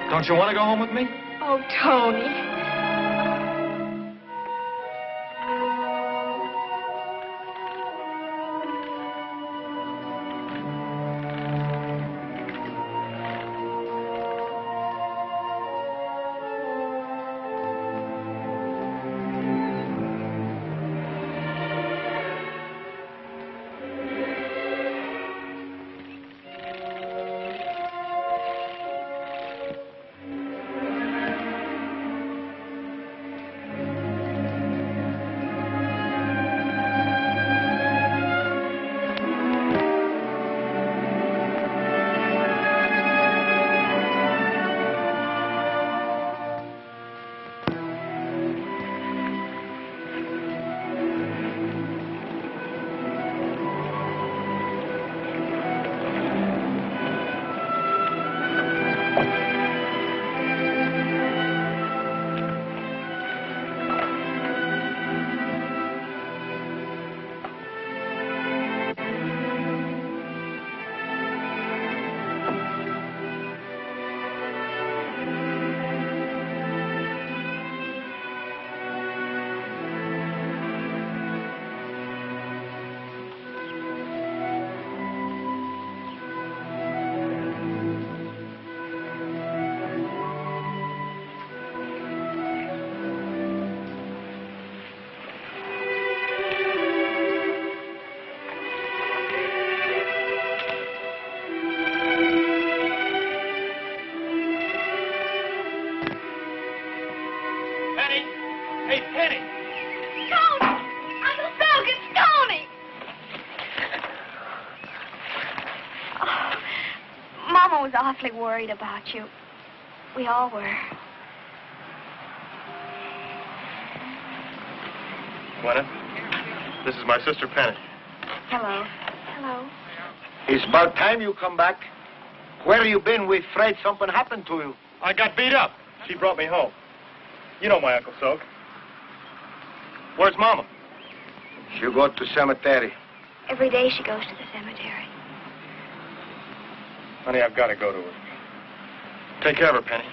Don't you want to go home with me? Oh, Tony. Awfully worried about you. We all were. Gwyneth, this is my sister Penny. Hello. Hello. It's about time you come back. Where you been? We're afraid something happened to you. I got beat up. She brought me home. You know my Uncle Soak. Where's Mama? She go to cemetery. Every day she goes to the cemetery. Honey, I've got to go to her. Take care of her, Penny.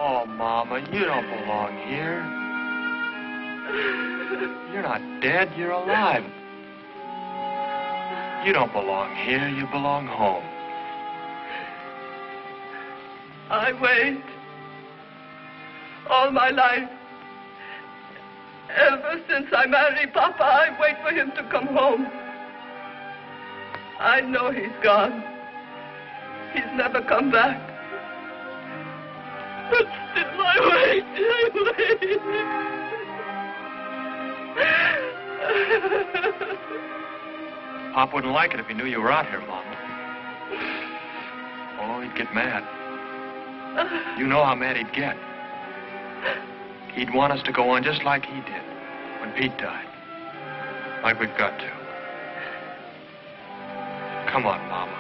Oh, Mama, you don't belong here. You're not dead, you're alive. You don't belong here, you belong home. I wait all my life. Ever since I married Papa, I wait for him to come home. I know he's gone. He's never come back. But still, I wait. Pop wouldn't like it if he knew you were out here, Mama. Oh, he'd get mad. You know how mad he'd get. He'd want us to go on just like he did when Pete died. Like we've got to. Come on, Mama.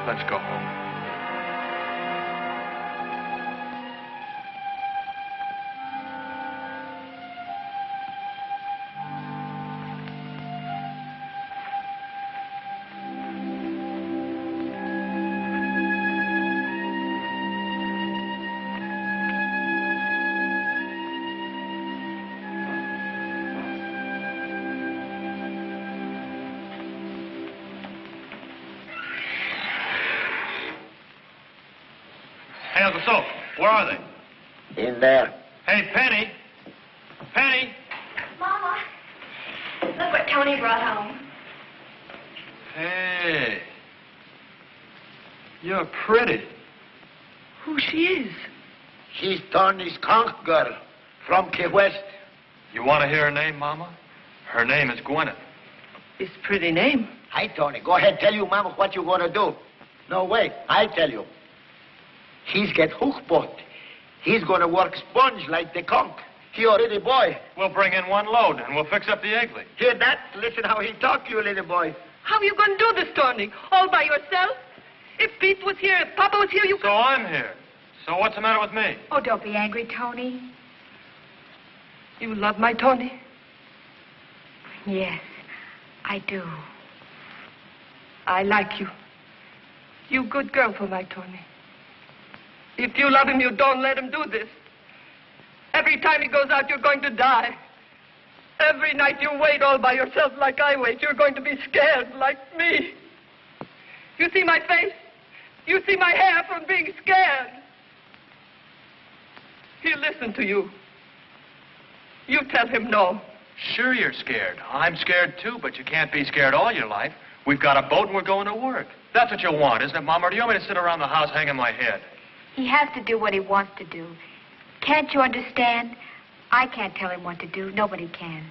Let's go home. cans of soap. Where are they? In there. Hey, Penny. Penny. Mama, look what Tony brought home. Hey. You're pretty. Who she is? She's Tony's Conch girl from Key West. You want to hear her name, Mama? Her name is Gwyneth. It's a pretty name. Hi, Tony. Go ahead, tell you, Mama, what you gonna do. No, wait. I tell you. He's get hook boat. He's gonna work sponge like the Conch. He already boy. We'll bring in one load, and we'll fix up the eggley. Hear that? Listen how he talk, you little boy. How are you going to do this, Tony? All by yourself? If Pete was here, if Papa was here, you... So I'm here. So what's the matter with me? Oh, don't be angry, Tony. You love my Tony? Yes, I do. I like you. You good girl for my Tony. If you love him, you don't let him do this. Every time he goes out, you're going to die. Every night you wait all by yourself like I wait. You're going to be scared like me. You see my face? You see my hair from being scared. He'll listen to you. You tell him no. Sure you're scared. I'm scared too, but you can't be scared all your life. We've got a boat and we're going to work. That's what you want, isn't it, Mama? Or do you want me to sit around the house hanging my head? He has to do what he wants to do. Can't you understand? I can't tell him what to do. Nobody can.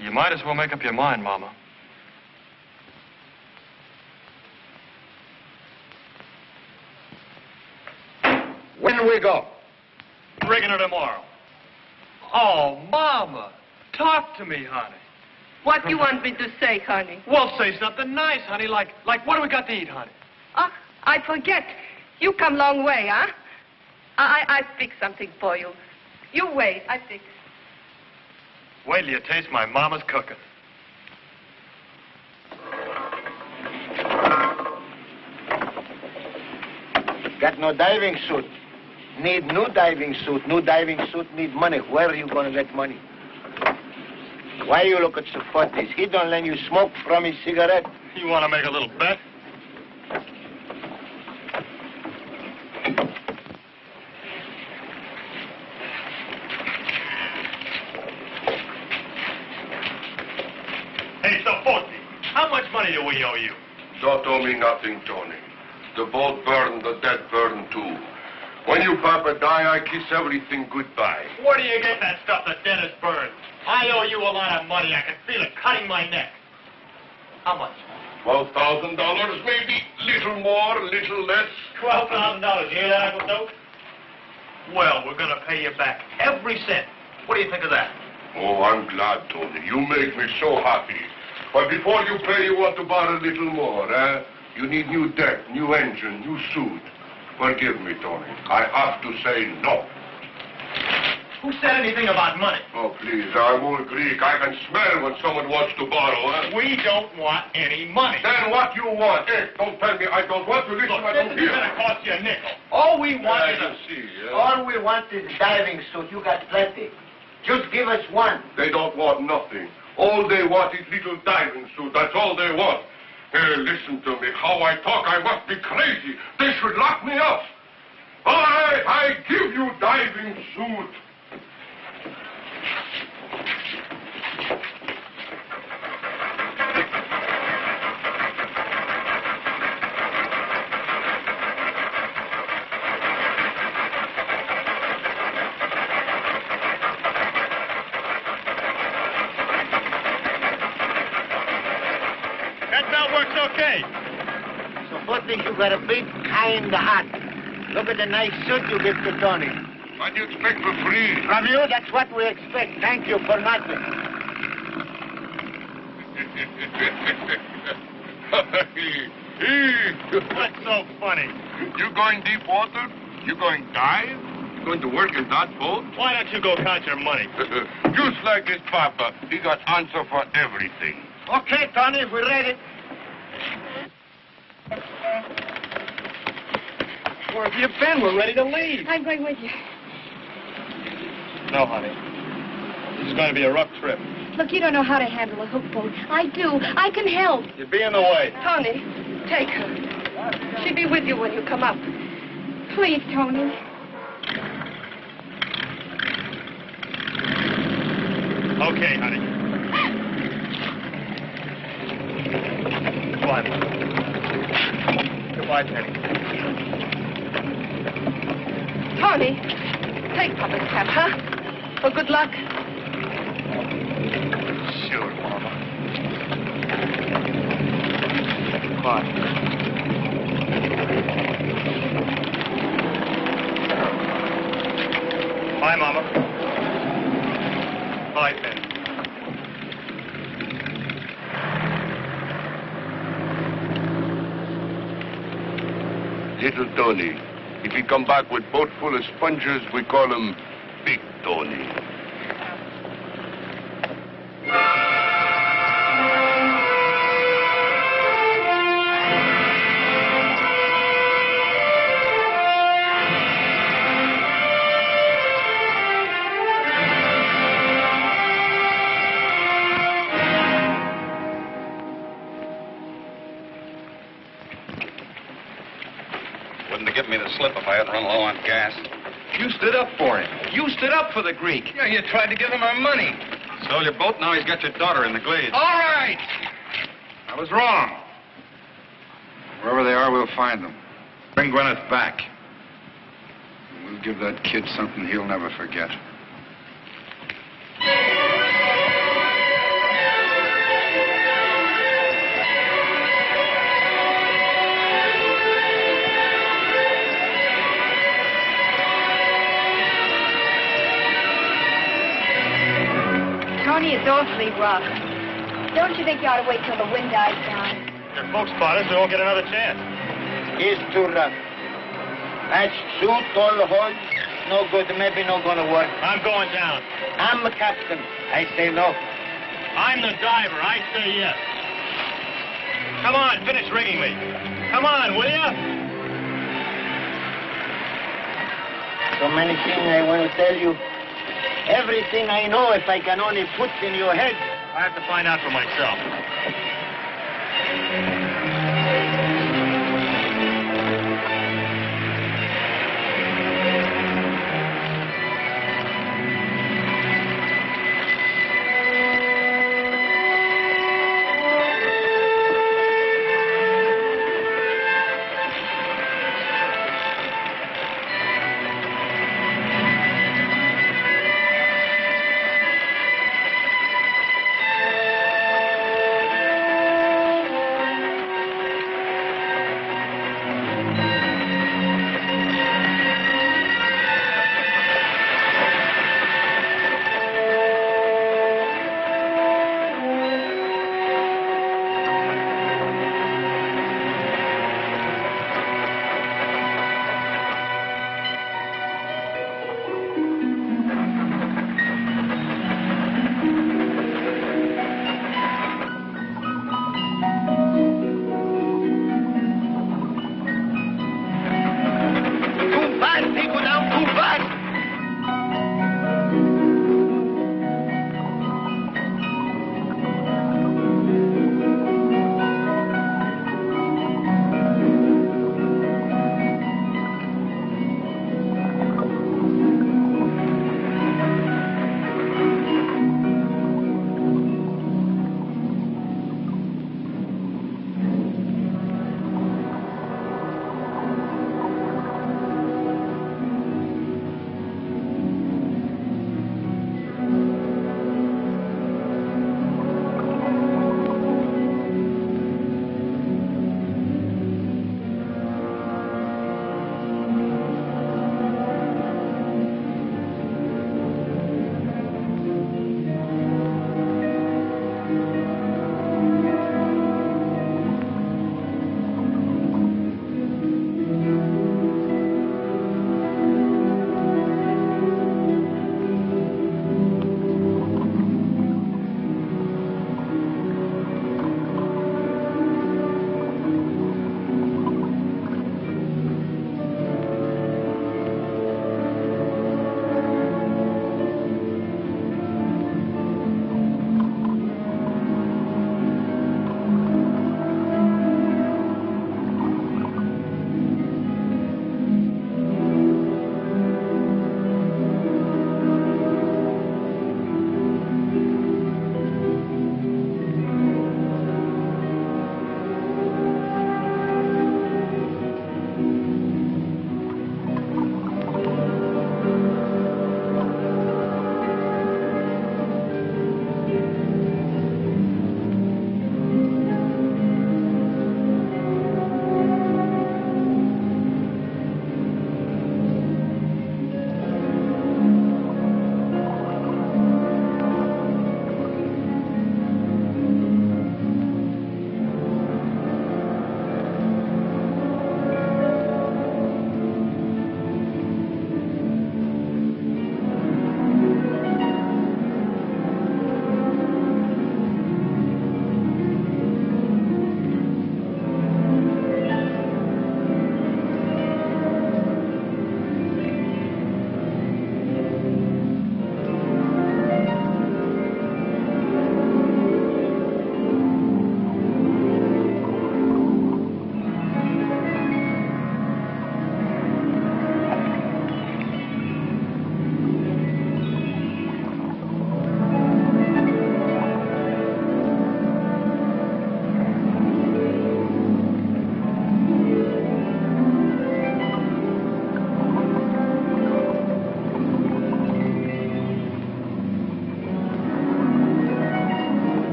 You might as well make up your mind, Mama. When we go? Rigging her tomorrow. Oh, Mama. Talk to me, honey. What do you want me to say, honey? Well, say something nice, honey. Like what do we got to eat, honey? Oh, I forget. You come long way, huh? I fix something for you. You wait, I fix. Wait till you taste my mama's cooking. Got no diving suit. Need new diving suit. New diving suit need money. Where are you going to get money? Why you look at Sapotis? He don't let you smoke from his cigarette. You want to make a little bet? Hey, Sapoti, how much money do we owe you? Don't owe me nothing, Tony. The boat burned, the dead burned too. When you papa die, I kiss everything goodbye. Where do you get that stuff that dead is burned? I owe you a lot of money. I can feel it cutting my neck. How much? $12,000, maybe. Little more, little less. $12,000. You hear that, Uncle Doke? Well, we're going to pay you back every cent. What do you think of that? Oh, I'm glad, Tony. You make me so happy. But before you pay, you want to borrow a little more, eh? You need new deck, new engine, new suit. Forgive me, Tony. I have to say no. Who said anything about money? Oh, please, I'm old Greek. I can smell when someone wants to borrow, eh? We don't want any money. Then what you want? Don't tell me I don't want to listen. Look, I don't this is hear. going to cost you a nickel. All we want is a... All we want is a diving suit. You got plenty. Just give us one. They don't want nothing. All they want is little diving suit. That's all they want. Listen to me. How I talk, I must be crazy. They should lock me up. All right, I give you diving suit. That belt works okay. So what think you got a big kind of hat? Look at the nice suit you give to Tony. What do you expect for free? From you, that's what we expect. Thank you for nothing. What's so funny? You going deep water? You going dive? You going to work in that boat? Why don't you go count your money? Just like his papa. He got answer for everything. Okay, Tony, we're ready. Where have you been? We're ready to leave. I'm going with you. No, honey. This is going to be a rough trip. Look, you don't know how to handle a hook boat. I do. I can help. You'd be in the way. Tony, take her. She'll be with you when you come up. Please, Tony. Okay, honey. Goodbye. Goodbye, Penny. Tony, take Papa's cap, huh? For good luck. Sure, Mama. Goodbye. Bye, Mama. Bye, Penny. Little Tony. If he come back with boat full of sponges, we call him Big Tony. Me the slip if I hadn't run low on gas. You stood up for him. You stood up for the Greek. Yeah, you tried to give him our money. Stole your boat, now he's got your daughter in the glade. All right. I was wrong. Wherever they are, we'll find them. Bring Gwyneth back. We'll give that kid something he'll never forget. Tony, it's awfully rough. Don't you think you ought to wait till the wind dies down? If folks spot us, we won't get another chance. It's too rough. That suit, all the holes, no good, maybe not gonna work. I'm going down. I'm the captain. I say no. I'm the diver. I say yes. Come on, finish rigging me. Come on, will ya? So many things I want to tell you. Everything I know, if I can only put in your head. I have to find out for myself.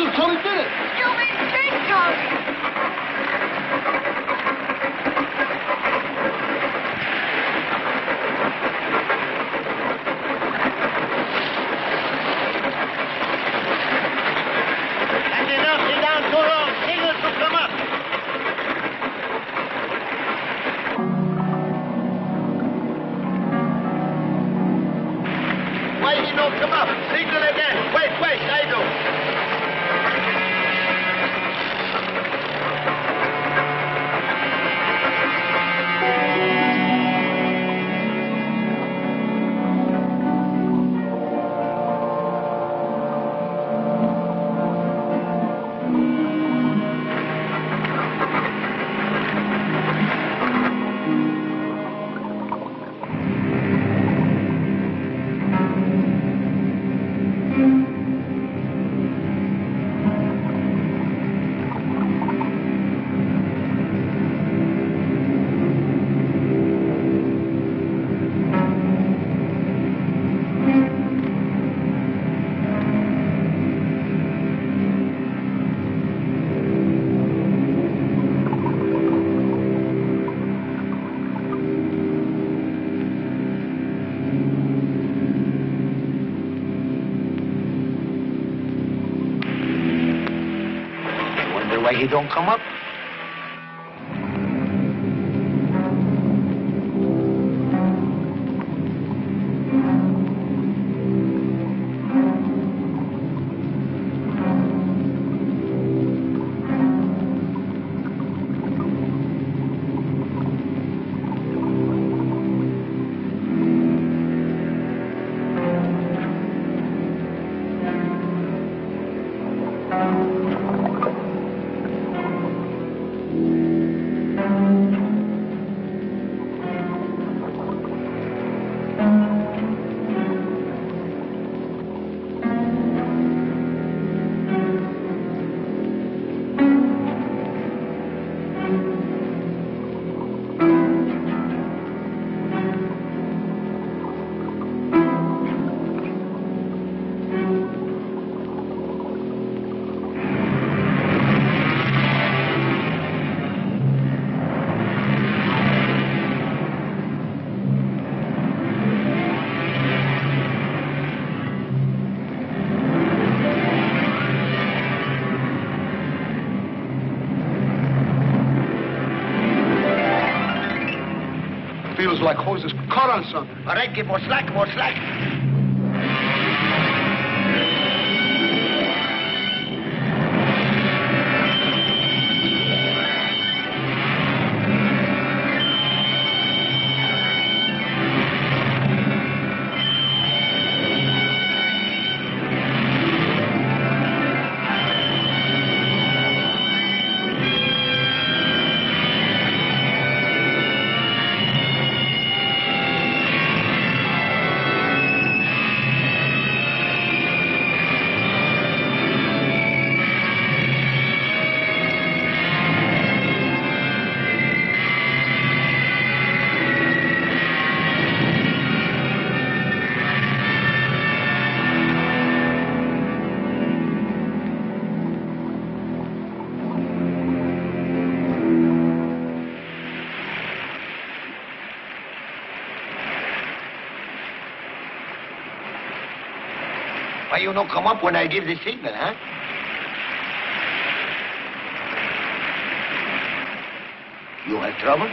do. Tony did it. You mistake, Tony. That's enough. Sit down too long. Signals to come up. Why he don't come up? Signal again. Wait, I do. Why he don't come up? Feels like hoses caught on something. All right, give more slack, more slack. Why you don't come up when I give the signal, huh? You have trouble?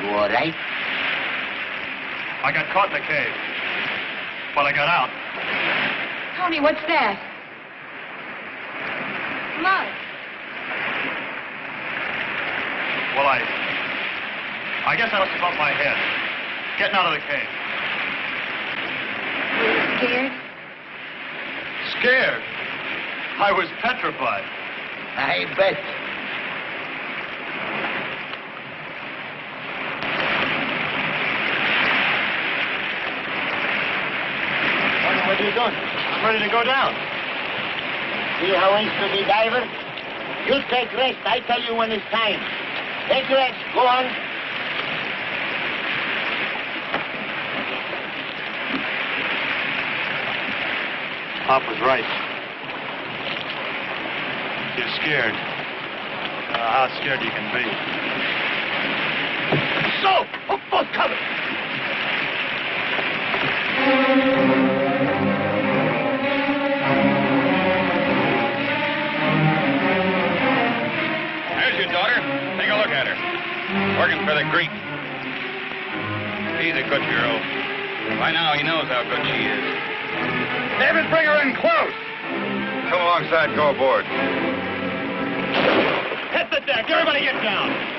You all right? I got caught in the cave, but I got out. Tony, what's that? Blood. Well, I guess I must have bumped my head. Getting out of the cave. Were you scared? Scared? I was petrified. I bet. What are you doing? I'm ready to go down. See how to be diver? You take rest. I tell you when it's time. Take rest. Go on. Pop was right. scared. How scared you can be. So, hook both cover. There's your daughter. Take a look at her. Working for the Greek. He's a good girl. By now, he knows how good she is. David, bring her in close. Come alongside, go aboard. Hit the deck. Everybody get down.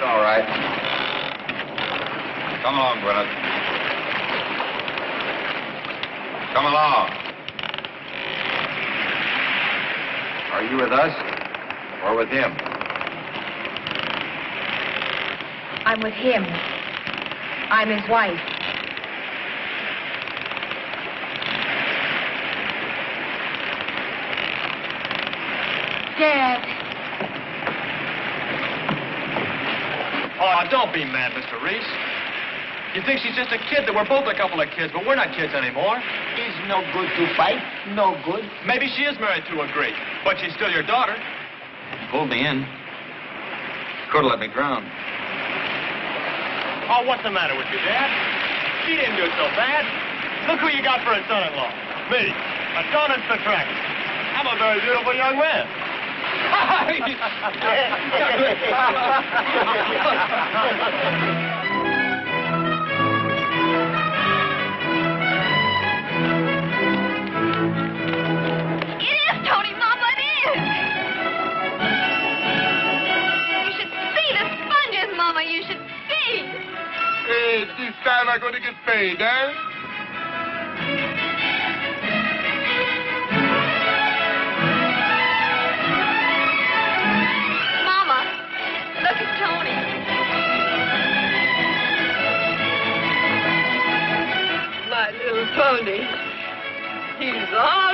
All right. Come along, Gwyneth. Come along. Are you with us or with him? I'm with him. I'm his wife. Dad. Oh, don't be mad, Mr. Rhys. You think she's just a kid? That we're both a couple of kids, but we're not kids anymore. It's no good to fight. No good. Maybe she is married to a Greek, but she's still your daughter. Pulled me in. Could have let me drown. Oh, what's the matter with you, Dad? She didn't do so bad. Look who you got for a son-in-law. Me, Tony Petrakis. I'm a very beautiful young man. Tony, Mama, it is! You should see the sponges, Mama, you should see! Hey, this time I'm going to get paid, eh? Mama, look at Tony. My little pony. He's all